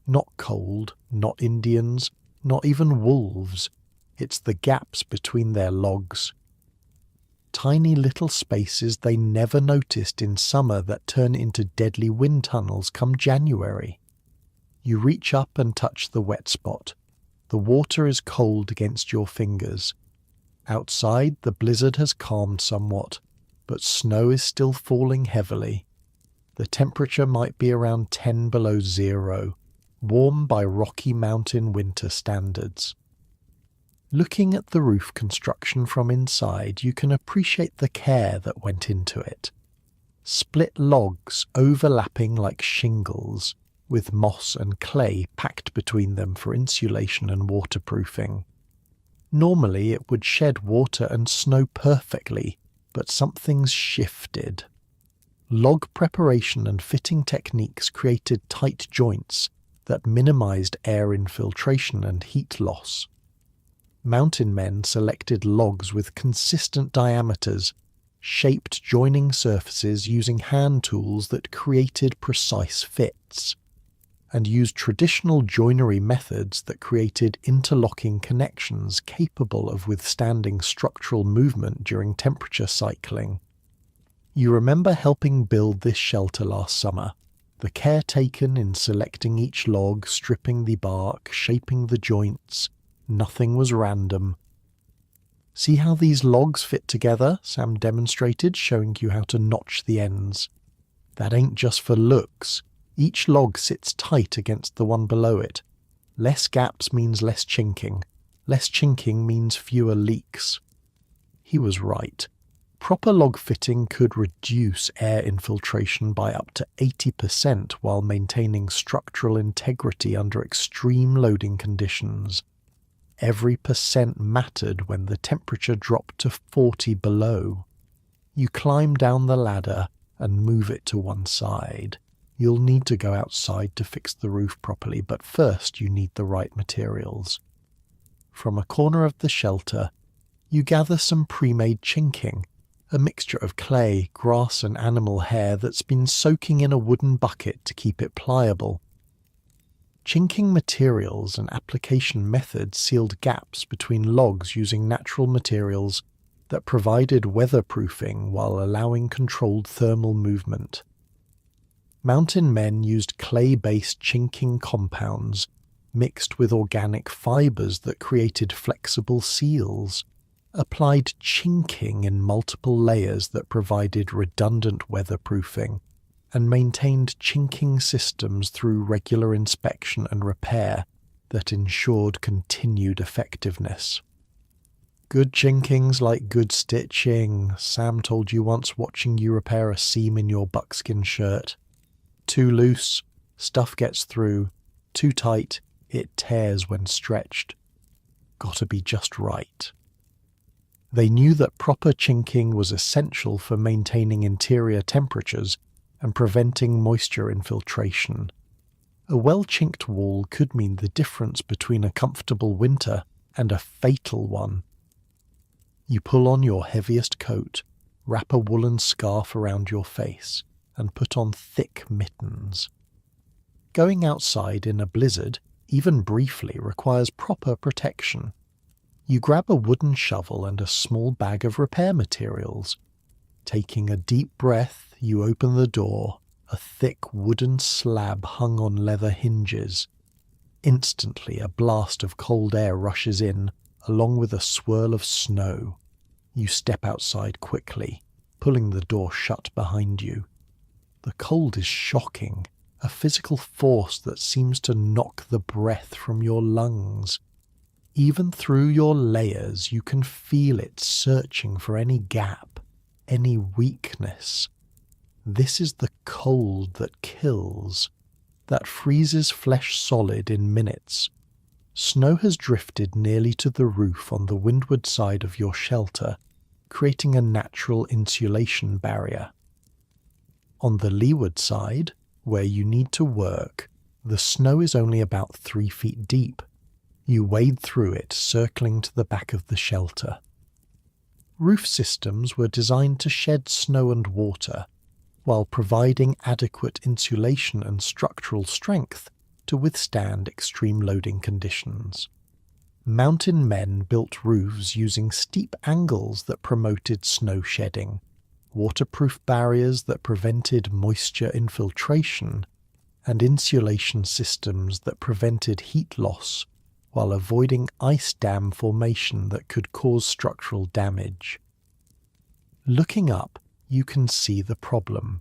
Not cold, not Indians, not even wolves. It's the gaps between their logs. Tiny little spaces they never noticed in summer that turn into deadly wind tunnels come January. You reach up and touch the wet spot. The water is cold against your fingers. Outside, the blizzard has calmed somewhat, but snow is still falling heavily. The temperature might be around 10 below zero, warm by Rocky Mountain winter standards. Looking at the roof construction from inside, you can appreciate the care that went into it. Split logs overlapping like shingles, with moss and clay packed between them for insulation and waterproofing. Normally it would shed water and snow perfectly, but something's shifted. Log preparation and fitting techniques created tight joints that minimized air infiltration and heat loss. Mountain men selected logs with consistent diameters, shaped joining surfaces using hand tools that created precise fits. and used traditional joinery methods that created interlocking connections capable of withstanding structural movement during temperature cycling. You remember helping build this shelter last summer, the care taken in selecting each log, stripping the bark, shaping the joints. Nothing was random. See how these logs fit together? Sam demonstrated, showing you how to notch the ends. That ain't just for looks. Each log sits tight against the one below it. Less gaps means less chinking. Less chinking means fewer leaks. He was right. Proper log fitting could reduce air infiltration by up to 80% while maintaining structural integrity under extreme loading conditions. Every percent mattered when the temperature dropped to 40 below. You climb down the ladder and move it to one side. You'll need to go outside to fix the roof properly, but first you need the right materials. From a corner of the shelter, you gather some pre-made chinking, a mixture of clay, grass and animal hair that's been soaking in a wooden bucket to keep it pliable. Chinking materials and application methods sealed gaps between logs using natural materials that provided weatherproofing while allowing controlled thermal movement. Mountain men used clay-based chinking compounds mixed with organic fibers that created flexible seals, applied chinking in multiple layers that provided redundant weatherproofing, and maintained chinking systems through regular inspection and repair that ensured continued effectiveness. Good chinking's like good stitching, Sam told you once watching you repair a seam in your buckskin shirt. Too loose, stuff gets through. Too tight, it tears when stretched. Gotta be just right. They knew that proper chinking was essential for maintaining interior temperatures and preventing moisture infiltration. A well-chinked wall could mean the difference between a comfortable winter and a fatal one. You pull on your heaviest coat, wrap a woolen scarf around your face, and put on thick mittens. Going outside in a blizzard, even briefly, requires proper protection. You grab a wooden shovel and a small bag of repair materials. Taking a deep breath, you open the door, a thick wooden slab hung on leather hinges. Instantly, a blast of cold air rushes in, along with a swirl of snow. You step outside quickly, pulling the door shut behind you. The cold is shocking, a physical force that seems to knock the breath from your lungs. Even through your layers, you can feel it searching for any gap, any weakness. This is the cold that kills, that freezes flesh solid in minutes. Snow has drifted nearly to the roof on the windward side of your shelter, creating a natural insulation barrier. On the leeward side, where you need to work, the snow is only about 3 feet deep. You wade through it, circling to the back of the shelter. Roof systems were designed to shed snow and water, while providing adequate insulation and structural strength to withstand extreme loading conditions. Mountain men built roofs using steep angles that promoted snow shedding, waterproof barriers that prevented moisture infiltration, and insulation systems that prevented heat loss while avoiding ice dam formation that could cause structural damage. Looking up, you can see the problem.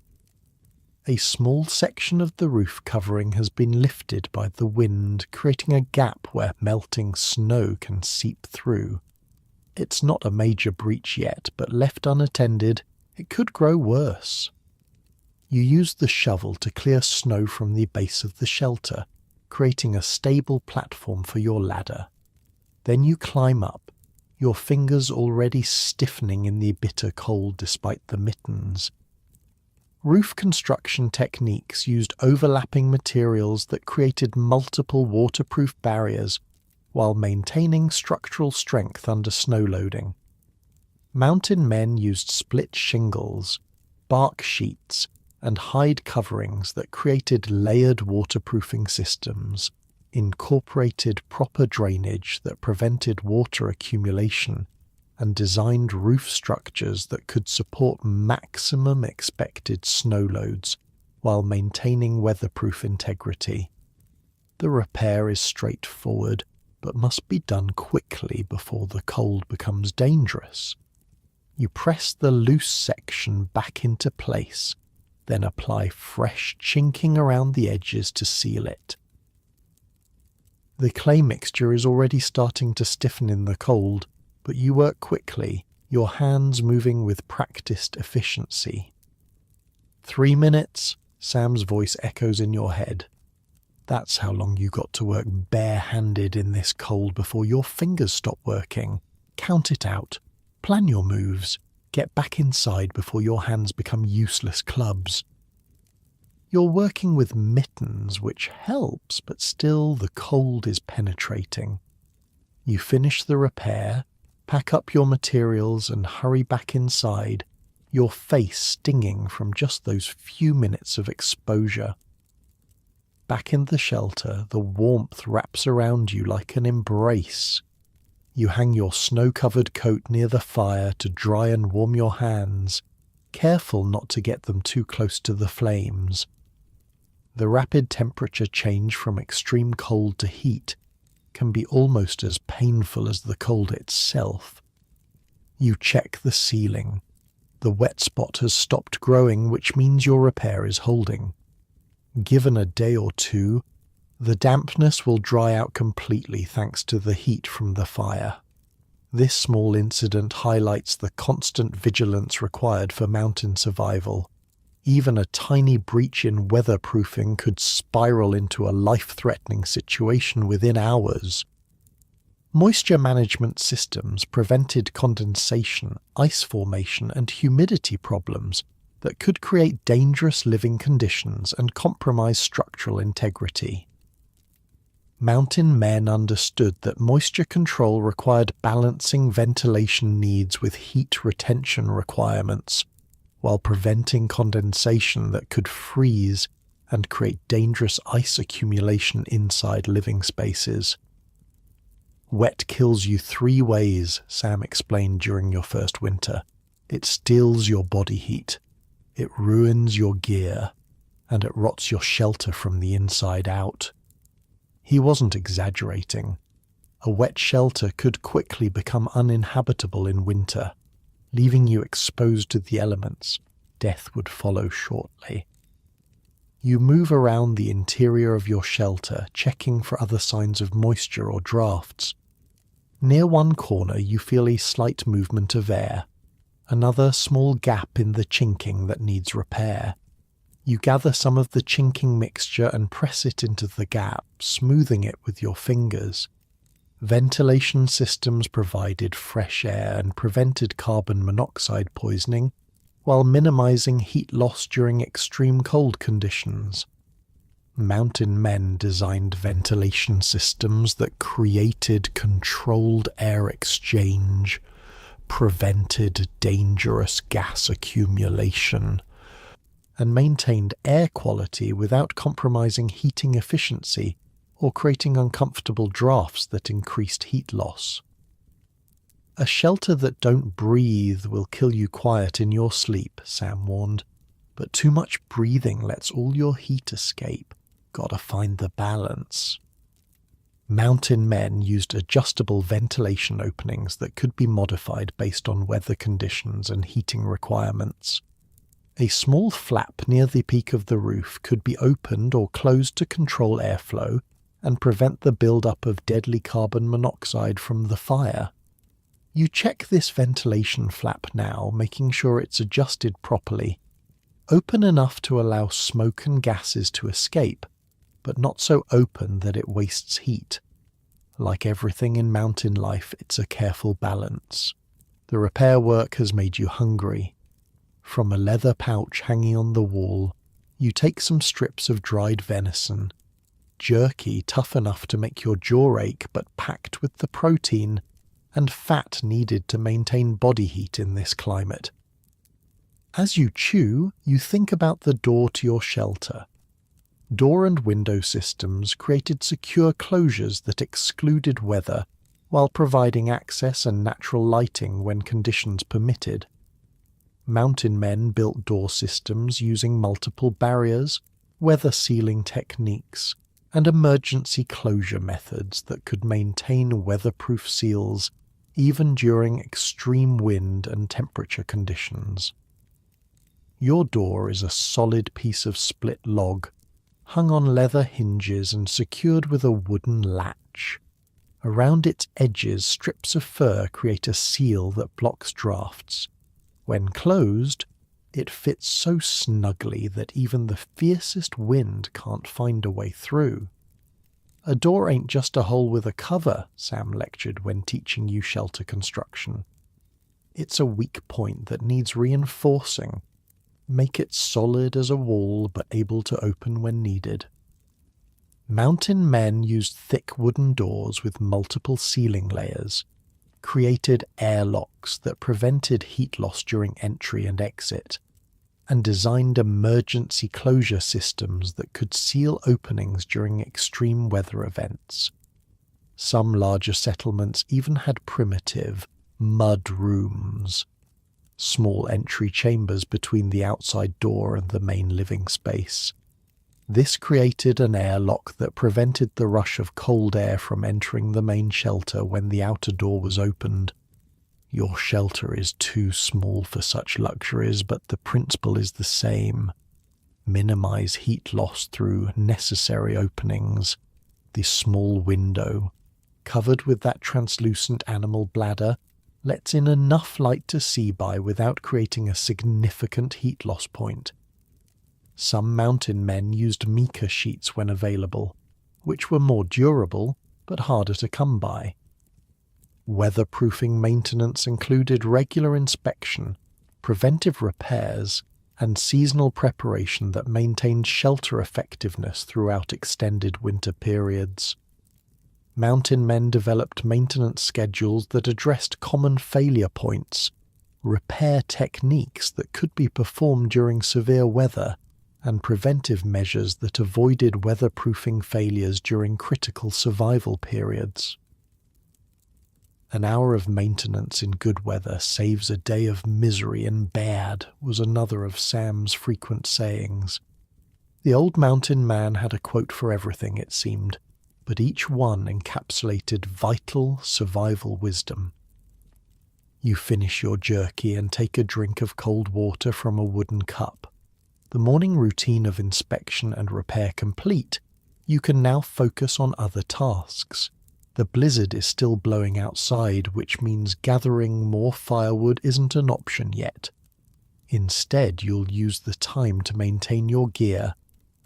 A small section of the roof covering has been lifted by the wind, creating a gap where melting snow can seep through. It's not a major breach yet, but left unattended, it could grow worse. You use the shovel to clear snow from the base of the shelter, creating a stable platform for your ladder. Then you climb up, your fingers already stiffening in the bitter cold despite the mittens. Roof construction techniques used overlapping materials that created multiple waterproof barriers while maintaining structural strength under snow loading. Mountain men used split shingles, bark sheets, and hide coverings that created layered waterproofing systems, incorporated proper drainage that prevented water accumulation, and designed roof structures that could support maximum expected snow loads while maintaining weatherproof integrity. The repair is straightforward, but must be done quickly before the cold becomes dangerous. You press the loose section back into place, then apply fresh chinking around the edges to seal it. The clay mixture is already starting to stiffen in the cold, but you work quickly, your hands moving with practiced efficiency. 3 minutes, Sam's voice echoes in your head. That's how long you got to work bare-handed in this cold before your fingers stop working. Count it out. Plan your moves. Get back inside before your hands become useless clubs. You're working with mittens, which helps, but still the cold is penetrating. You finish the repair, pack up your materials and hurry back inside, your face stinging from just those few minutes of exposure. Back in the shelter, the warmth wraps around you like an embrace. You hang your snow-covered coat near the fire to dry and warm your hands, careful not to get them too close to the flames. The rapid temperature change from extreme cold to heat can be almost as painful as the cold itself. You check the ceiling. The wet spot has stopped growing, which means your repair is holding. Given a day or two, the dampness will dry out completely thanks to the heat from the fire. This small incident highlights the constant vigilance required for mountain survival. Even a tiny breach in weatherproofing could spiral into a life-threatening situation within hours. Moisture management systems prevented condensation, ice formation, and humidity problems that could create dangerous living conditions and compromise structural integrity. Mountain men understood that moisture control required balancing ventilation needs with heat retention requirements, while preventing condensation that could freeze and create dangerous ice accumulation inside living spaces. Wet kills you 3 ways, Sam explained during your first winter. It steals your body heat, it ruins your gear, and it rots your shelter from the inside out. He wasn't exaggerating. A wet shelter could quickly become uninhabitable in winter, leaving you exposed to the elements. Death would follow shortly. You move around the interior of your shelter, checking for other signs of moisture or drafts. Near one corner you feel a slight movement of air, another small gap in the chinking that needs repair. You gather some of the chinking mixture and press it into the gap, smoothing it with your fingers. Ventilation systems provided fresh air and prevented carbon monoxide poisoning, while minimizing heat loss during extreme cold conditions. Mountain men designed ventilation systems that created controlled air exchange, prevented dangerous gas accumulation, and maintained air quality without compromising heating efficiency or creating uncomfortable drafts that increased heat loss. A shelter that don't breathe will kill you quiet in your sleep, Sam warned, but too much breathing lets all your heat escape. Gotta find the balance. Mountain men used adjustable ventilation openings that could be modified based on weather conditions and heating requirements. A small flap near the peak of the roof could be opened or closed to control airflow and prevent the buildup of deadly carbon monoxide from the fire. You check this ventilation flap now, making sure it's adjusted properly. Open enough to allow smoke and gases to escape, but not so open that it wastes heat. Like everything in mountain life, it's a careful balance. The repair work has made you hungry. From a leather pouch hanging on the wall, you take some strips of dried venison, jerky tough enough to make your jaw ache but packed with the protein and fat needed to maintain body heat in this climate. As you chew, you think about the door to your shelter. Door and window systems created secure closures that excluded weather while providing access and natural lighting when conditions permitted. Mountain men built door systems using multiple barriers, weather sealing techniques, and emergency closure methods that could maintain weatherproof seals even during extreme wind and temperature conditions. Your door is a solid piece of split log, hung on leather hinges and secured with a wooden latch. Around its edges, strips of fur create a seal that blocks drafts. When closed, it fits so snugly that even the fiercest wind can't find a way through. A door ain't just a hole with a cover, Sam lectured when teaching you shelter construction. It's a weak point that needs reinforcing. Make it solid as a wall but able to open when needed. Mountain men used thick wooden doors with multiple sealing layers, created airlocks that prevented heat loss during entry and exit, and designed emergency closure systems that could seal openings during extreme weather events. Some larger settlements even had primitive mud rooms, small entry chambers between the outside door and the main living space. This created an airlock that prevented the rush of cold air from entering the main shelter when the outer door was opened. Your shelter is too small for such luxuries, but the principle is the same. Minimize heat loss through necessary openings. This small window, covered with that translucent animal bladder, lets in enough light to see by without creating a significant heat loss point. Some mountain men used mica sheets when available, which were more durable but harder to come by. Weatherproofing maintenance included regular inspection, preventive repairs, and seasonal preparation that maintained shelter effectiveness throughout extended winter periods. Mountain men developed maintenance schedules that addressed common failure points, repair techniques that could be performed during severe weather, and preventive measures that avoided weatherproofing failures during critical survival periods. An hour of maintenance in good weather saves a day of misery in bad, was another of Sam's frequent sayings. The old mountain man had a quote for everything, it seemed, but each one encapsulated vital survival wisdom. You finish your jerky and take a drink of cold water from a wooden cup. The morning routine of inspection and repair complete, you can now focus on other tasks. The blizzard is still blowing outside, which means gathering more firewood isn't an option yet. Instead, you'll use the time to maintain your gear,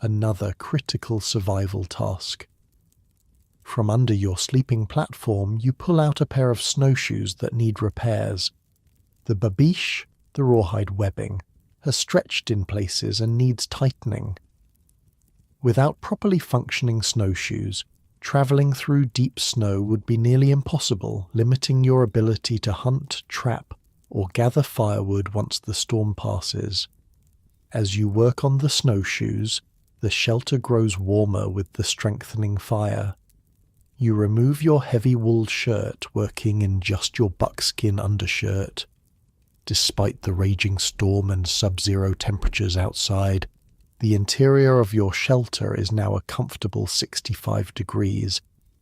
another critical survival task. From under your sleeping platform, you pull out a pair of snowshoes that need repairs. The babiche, the rawhide webbing, has stretched in places and needs tightening. Without properly functioning snowshoes, travelling through deep snow would be nearly impossible, limiting your ability to hunt, trap, or gather firewood once the storm passes. As you work on the snowshoes, the shelter grows warmer with the strengthening fire. You remove your heavy wool shirt, working in just your buckskin undershirt. Despite the raging storm and sub-zero temperatures outside, the interior of your shelter is now a comfortable 65 degrees,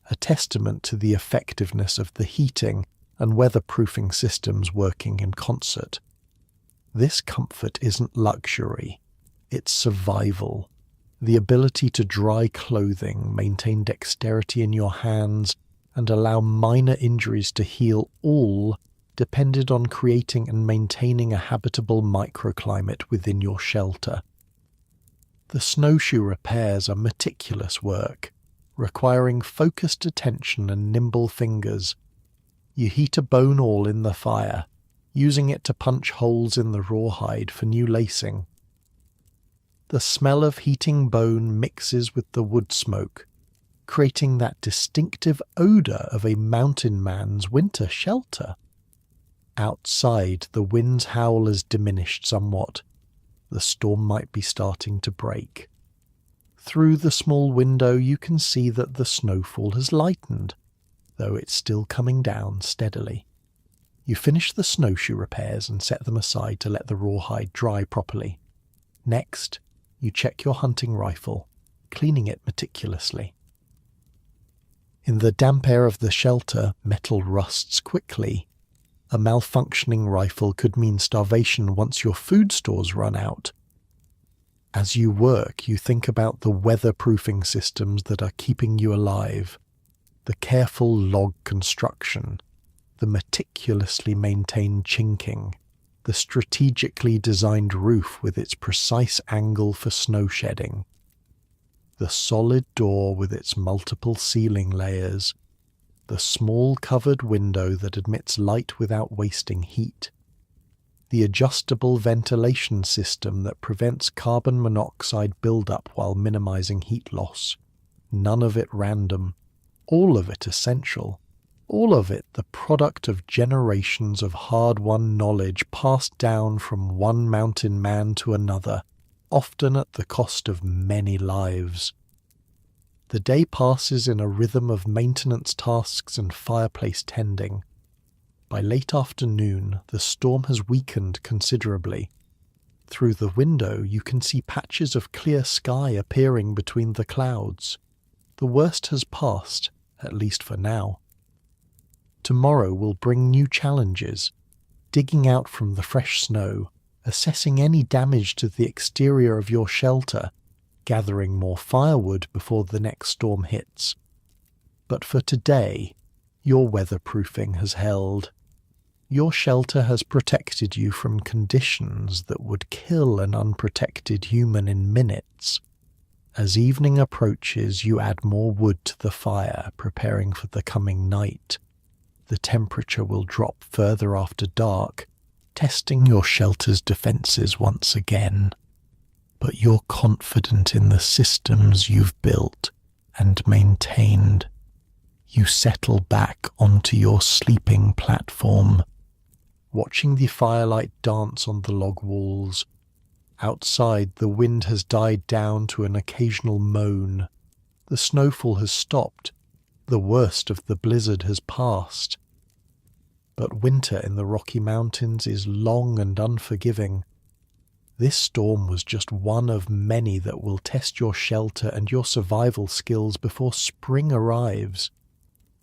a testament to the effectiveness of the heating and weatherproofing systems working in concert. This comfort isn't luxury, it's survival. The ability to dry clothing, maintain dexterity in your hands, and allow minor injuries to heal all depended on creating and maintaining a habitable microclimate within your shelter. The snowshoe repairs are meticulous work, requiring focused attention and nimble fingers. You heat a bone awl in the fire, using it to punch holes in the rawhide for new lacing. The smell of heating bone mixes with the wood smoke, creating that distinctive odour of a mountain man's winter shelter. Outside, the wind's howl has diminished somewhat. The storm might be starting to break. Through the small window you can see that the snowfall has lightened, though it's still coming down steadily. You finish the snowshoe repairs and set them aside to let the rawhide dry properly. Next, you check your hunting rifle, cleaning it meticulously. In the damp air of the shelter, metal rusts quickly. A malfunctioning rifle could mean starvation once your food stores run out. As you work, you think about the weatherproofing systems that are keeping you alive, the careful log construction, the meticulously maintained chinking, the strategically designed roof with its precise angle for snow shedding, the solid door with its multiple ceiling layers, the small covered window that admits light without wasting heat, the adjustable ventilation system that prevents carbon monoxide buildup while minimizing heat loss. None of it random, all of it essential, all of it the product of generations of hard-won knowledge passed down from one mountain man to another, often at the cost of many lives. The day passes in a rhythm of maintenance tasks and fireplace tending. By late afternoon, the storm has weakened considerably. Through the window, you can see patches of clear sky appearing between the clouds. The worst has passed, at least for now. Tomorrow will bring new challenges, digging out from the fresh snow, assessing any damage to the exterior of your shelter, gathering more firewood before the next storm hits. But for today, your weatherproofing has held. Your shelter has protected you from conditions that would kill an unprotected human in minutes. As evening approaches, you add more wood to the fire, preparing for the coming night. The temperature will drop further after dark, testing your shelter's defenses once again. But you're confident in the systems you've built and maintained. You settle back onto your sleeping platform, watching the firelight dance on the log walls. Outside, the wind has died down to an occasional moan. The snowfall has stopped. The worst of the blizzard has passed. But winter in the Rocky Mountains is long and unforgiving. This storm was just one of many that will test your shelter and your survival skills before spring arrives.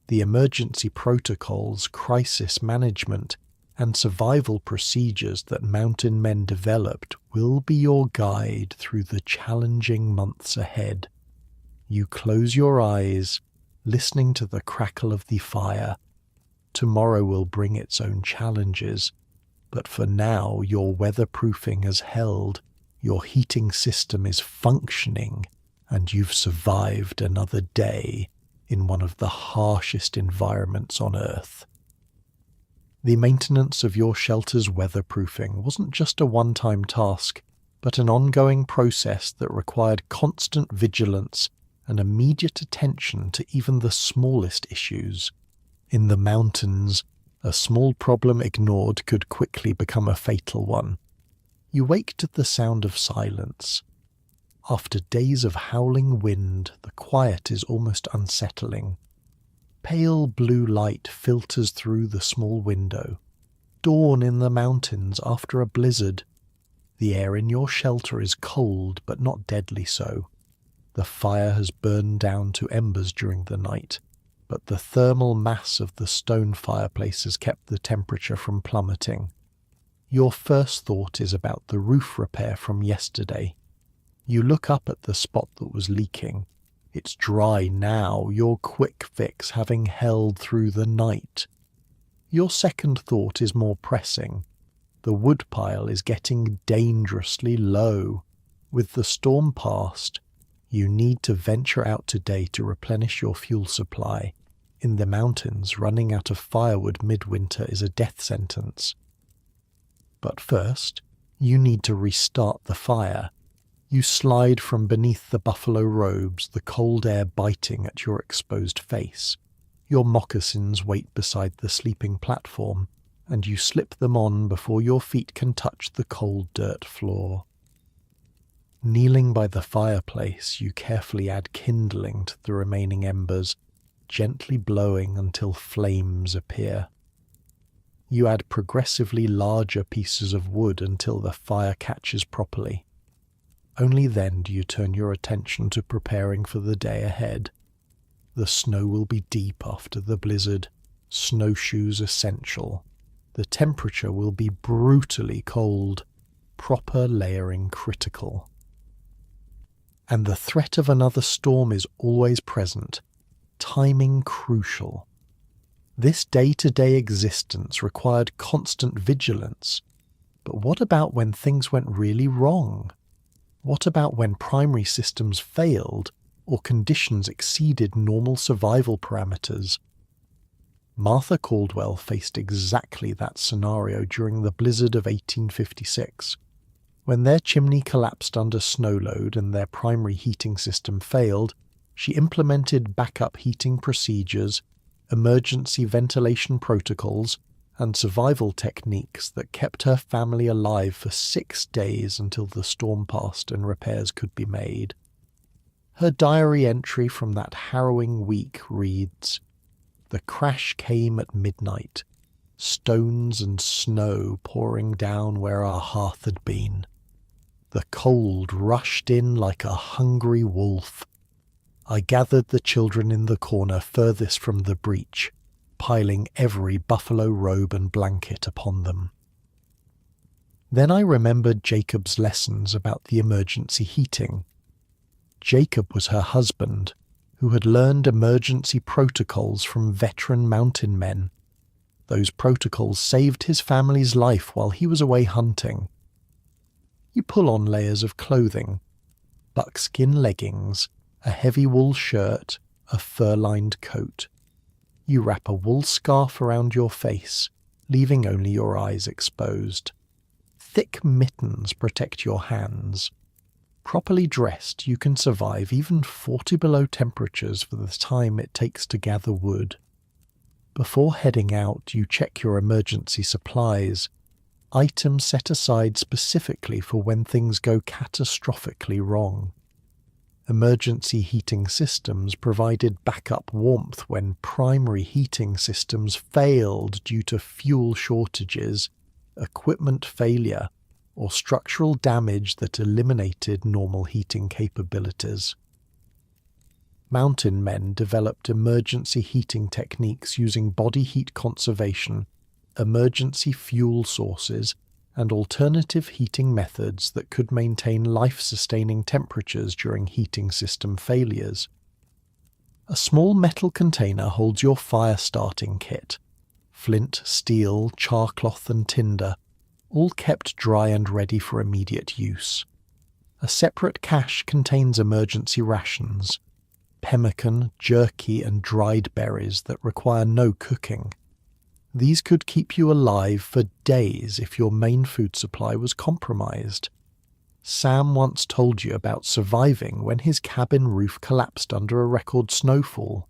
The emergency protocols, crisis management, and survival procedures that mountain men developed will be your guide through the challenging months ahead. You close your eyes, listening to the crackle of the fire. Tomorrow will bring its own challenges. But for now, your weatherproofing has held, your heating system is functioning, and you've survived another day in one of the harshest environments on Earth. The maintenance of your shelter's weatherproofing wasn't just a one-time task, but an ongoing process that required constant vigilance and immediate attention to even the smallest issues. In the mountains, a small problem ignored could quickly become a fatal one. You wake to the sound of silence. After days of howling wind, the quiet is almost unsettling. Pale blue light filters through the small window. Dawn in the mountains after a blizzard. The air in your shelter is cold, but not deadly so. The fire has burned down to embers during the night, but the thermal mass of the stone fireplace has kept the temperature from plummeting. Your first thought is about the roof repair from yesterday. You look up at the spot that was leaking. It's dry now, your quick fix having held through the night. Your second thought is more pressing. The woodpile is getting dangerously low. With the storm past, you need to venture out today to replenish your fuel supply. In the mountains, running out of firewood midwinter is a death sentence. But first, you need to restart the fire. You slide from beneath the buffalo robes, the cold air biting at your exposed face. Your moccasins wait beside the sleeping platform. and you slip them on before your feet can touch the cold dirt floor. Kneeling by the fireplace, you carefully add kindling to the remaining embers, gently blowing until flames appear. You add progressively larger pieces of wood until the fire catches properly. Only then do you turn your attention to preparing for the day ahead. The snow will be deep after the blizzard, snowshoes essential. The temperature will be brutally cold, proper layering critical. And the threat of another storm is always present, timing crucial. This day-to-day existence required constant vigilance. But what about when things went really wrong? What about when primary systems failed or conditions exceeded normal survival parameters? Martha Caldwell faced exactly that scenario during the blizzard of 1856. When their chimney collapsed under snow load and their primary heating system failed, she implemented backup heating procedures, emergency ventilation protocols, and survival techniques that kept her family alive for 6 days until the storm passed and repairs could be made. Her diary entry from that harrowing week reads, "The crash came at midnight, stones and snow pouring down where our hearth had been. The cold rushed in like a hungry wolf. I gathered the children in the corner furthest from the breach, piling every buffalo robe and blanket upon them." Then I remembered Jacob's lessons about the emergency heating. Jacob was her husband, who had learned emergency protocols from veteran mountain men. Those protocols saved his family's life while he was away hunting. You pull on layers of clothing, buckskin leggings, a heavy wool shirt, a fur-lined coat. You wrap a wool scarf around your face, leaving only your eyes exposed. Thick mittens protect your hands. Properly dressed, you can survive even 40 below temperatures for the time it takes to gather wood. Before heading out, you check your emergency supplies, items set aside specifically for when things go catastrophically wrong. Emergency heating systems provided backup warmth when primary heating systems failed due to fuel shortages, equipment failure, or structural damage that eliminated normal heating capabilities. Mountain men developed emergency heating techniques using body heat conservation, emergency fuel sources, and alternative heating methods that could maintain life-sustaining temperatures during heating system failures. A small metal container holds your fire-starting kit: flint, steel, charcloth and tinder, all kept dry and ready for immediate use. A separate cache contains emergency rations: pemmican, jerky and dried berries that require no cooking. These could keep you alive for days if your main food supply was compromised. Sam once told you about surviving when his cabin roof collapsed under a record snowfall.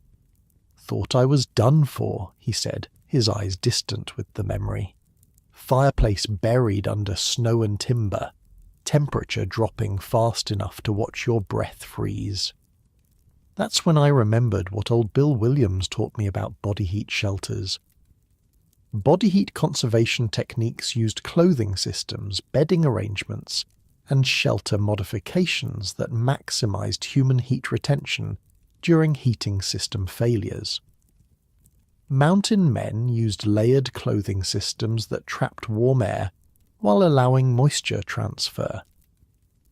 "Thought I was done for," he said, his eyes distant with the memory. Fireplace buried under snow and timber, temperature dropping fast enough to watch your breath freeze. That's when I remembered what old Bill Williams taught me about body heat shelters. Body heat conservation techniques used clothing systems, bedding arrangements, and shelter modifications that maximized human heat retention during heating system failures. Mountain men used layered clothing systems that trapped warm air while allowing moisture transfer.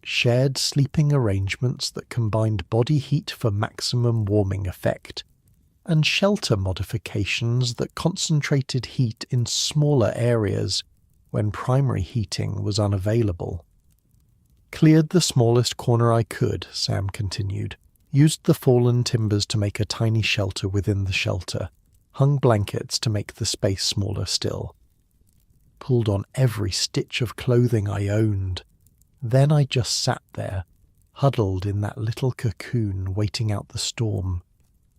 Shared sleeping arrangements that combined body heat for maximum warming effect, and shelter modifications that concentrated heat in smaller areas when primary heating was unavailable. "Cleared the smallest corner I could," Sam continued, "used the fallen timbers to make a tiny shelter within the shelter, hung blankets to make the space smaller still. Pulled on every stitch of clothing I owned. Then I just sat there, huddled in that little cocoon waiting out the storm.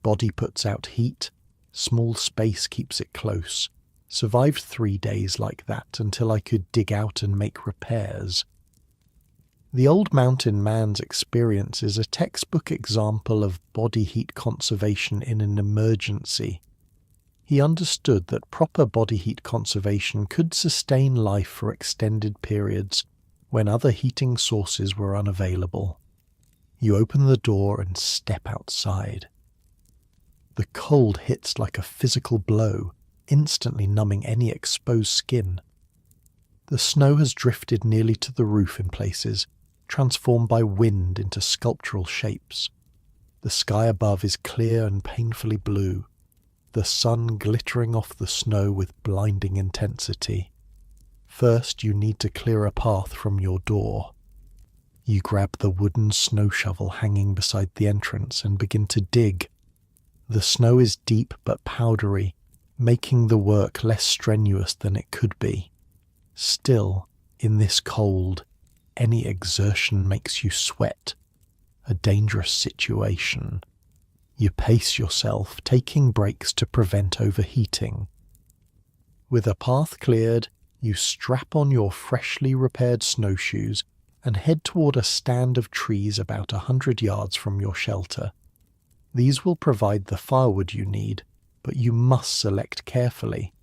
Body puts out heat, small space keeps it close. Survived 3 days like that until I could dig out and make repairs. The old mountain man's experience is a textbook example of body heat conservation in an emergency. He understood that proper body heat conservation could sustain life for extended periods when other heating sources were unavailable. You open the door and step outside. The cold hits like a physical blow, instantly numbing any exposed skin. The snow has drifted nearly to the roof in places, transformed by wind into sculptural shapes. The sky above is clear and painfully blue, the sun glittering off the snow with blinding intensity. First, you need to clear a path from your door. You grab the wooden snow shovel hanging beside the entrance and begin to dig. The snow is deep but powdery, making the work less strenuous than it could be. Still, in this cold, any exertion makes you sweat. A dangerous situation. You pace yourself, taking breaks to prevent overheating. With a path cleared, you strap on your freshly repaired snowshoes and head toward a stand of trees about 100 yards from your shelter. These will provide the firewood you need, but you must select carefully.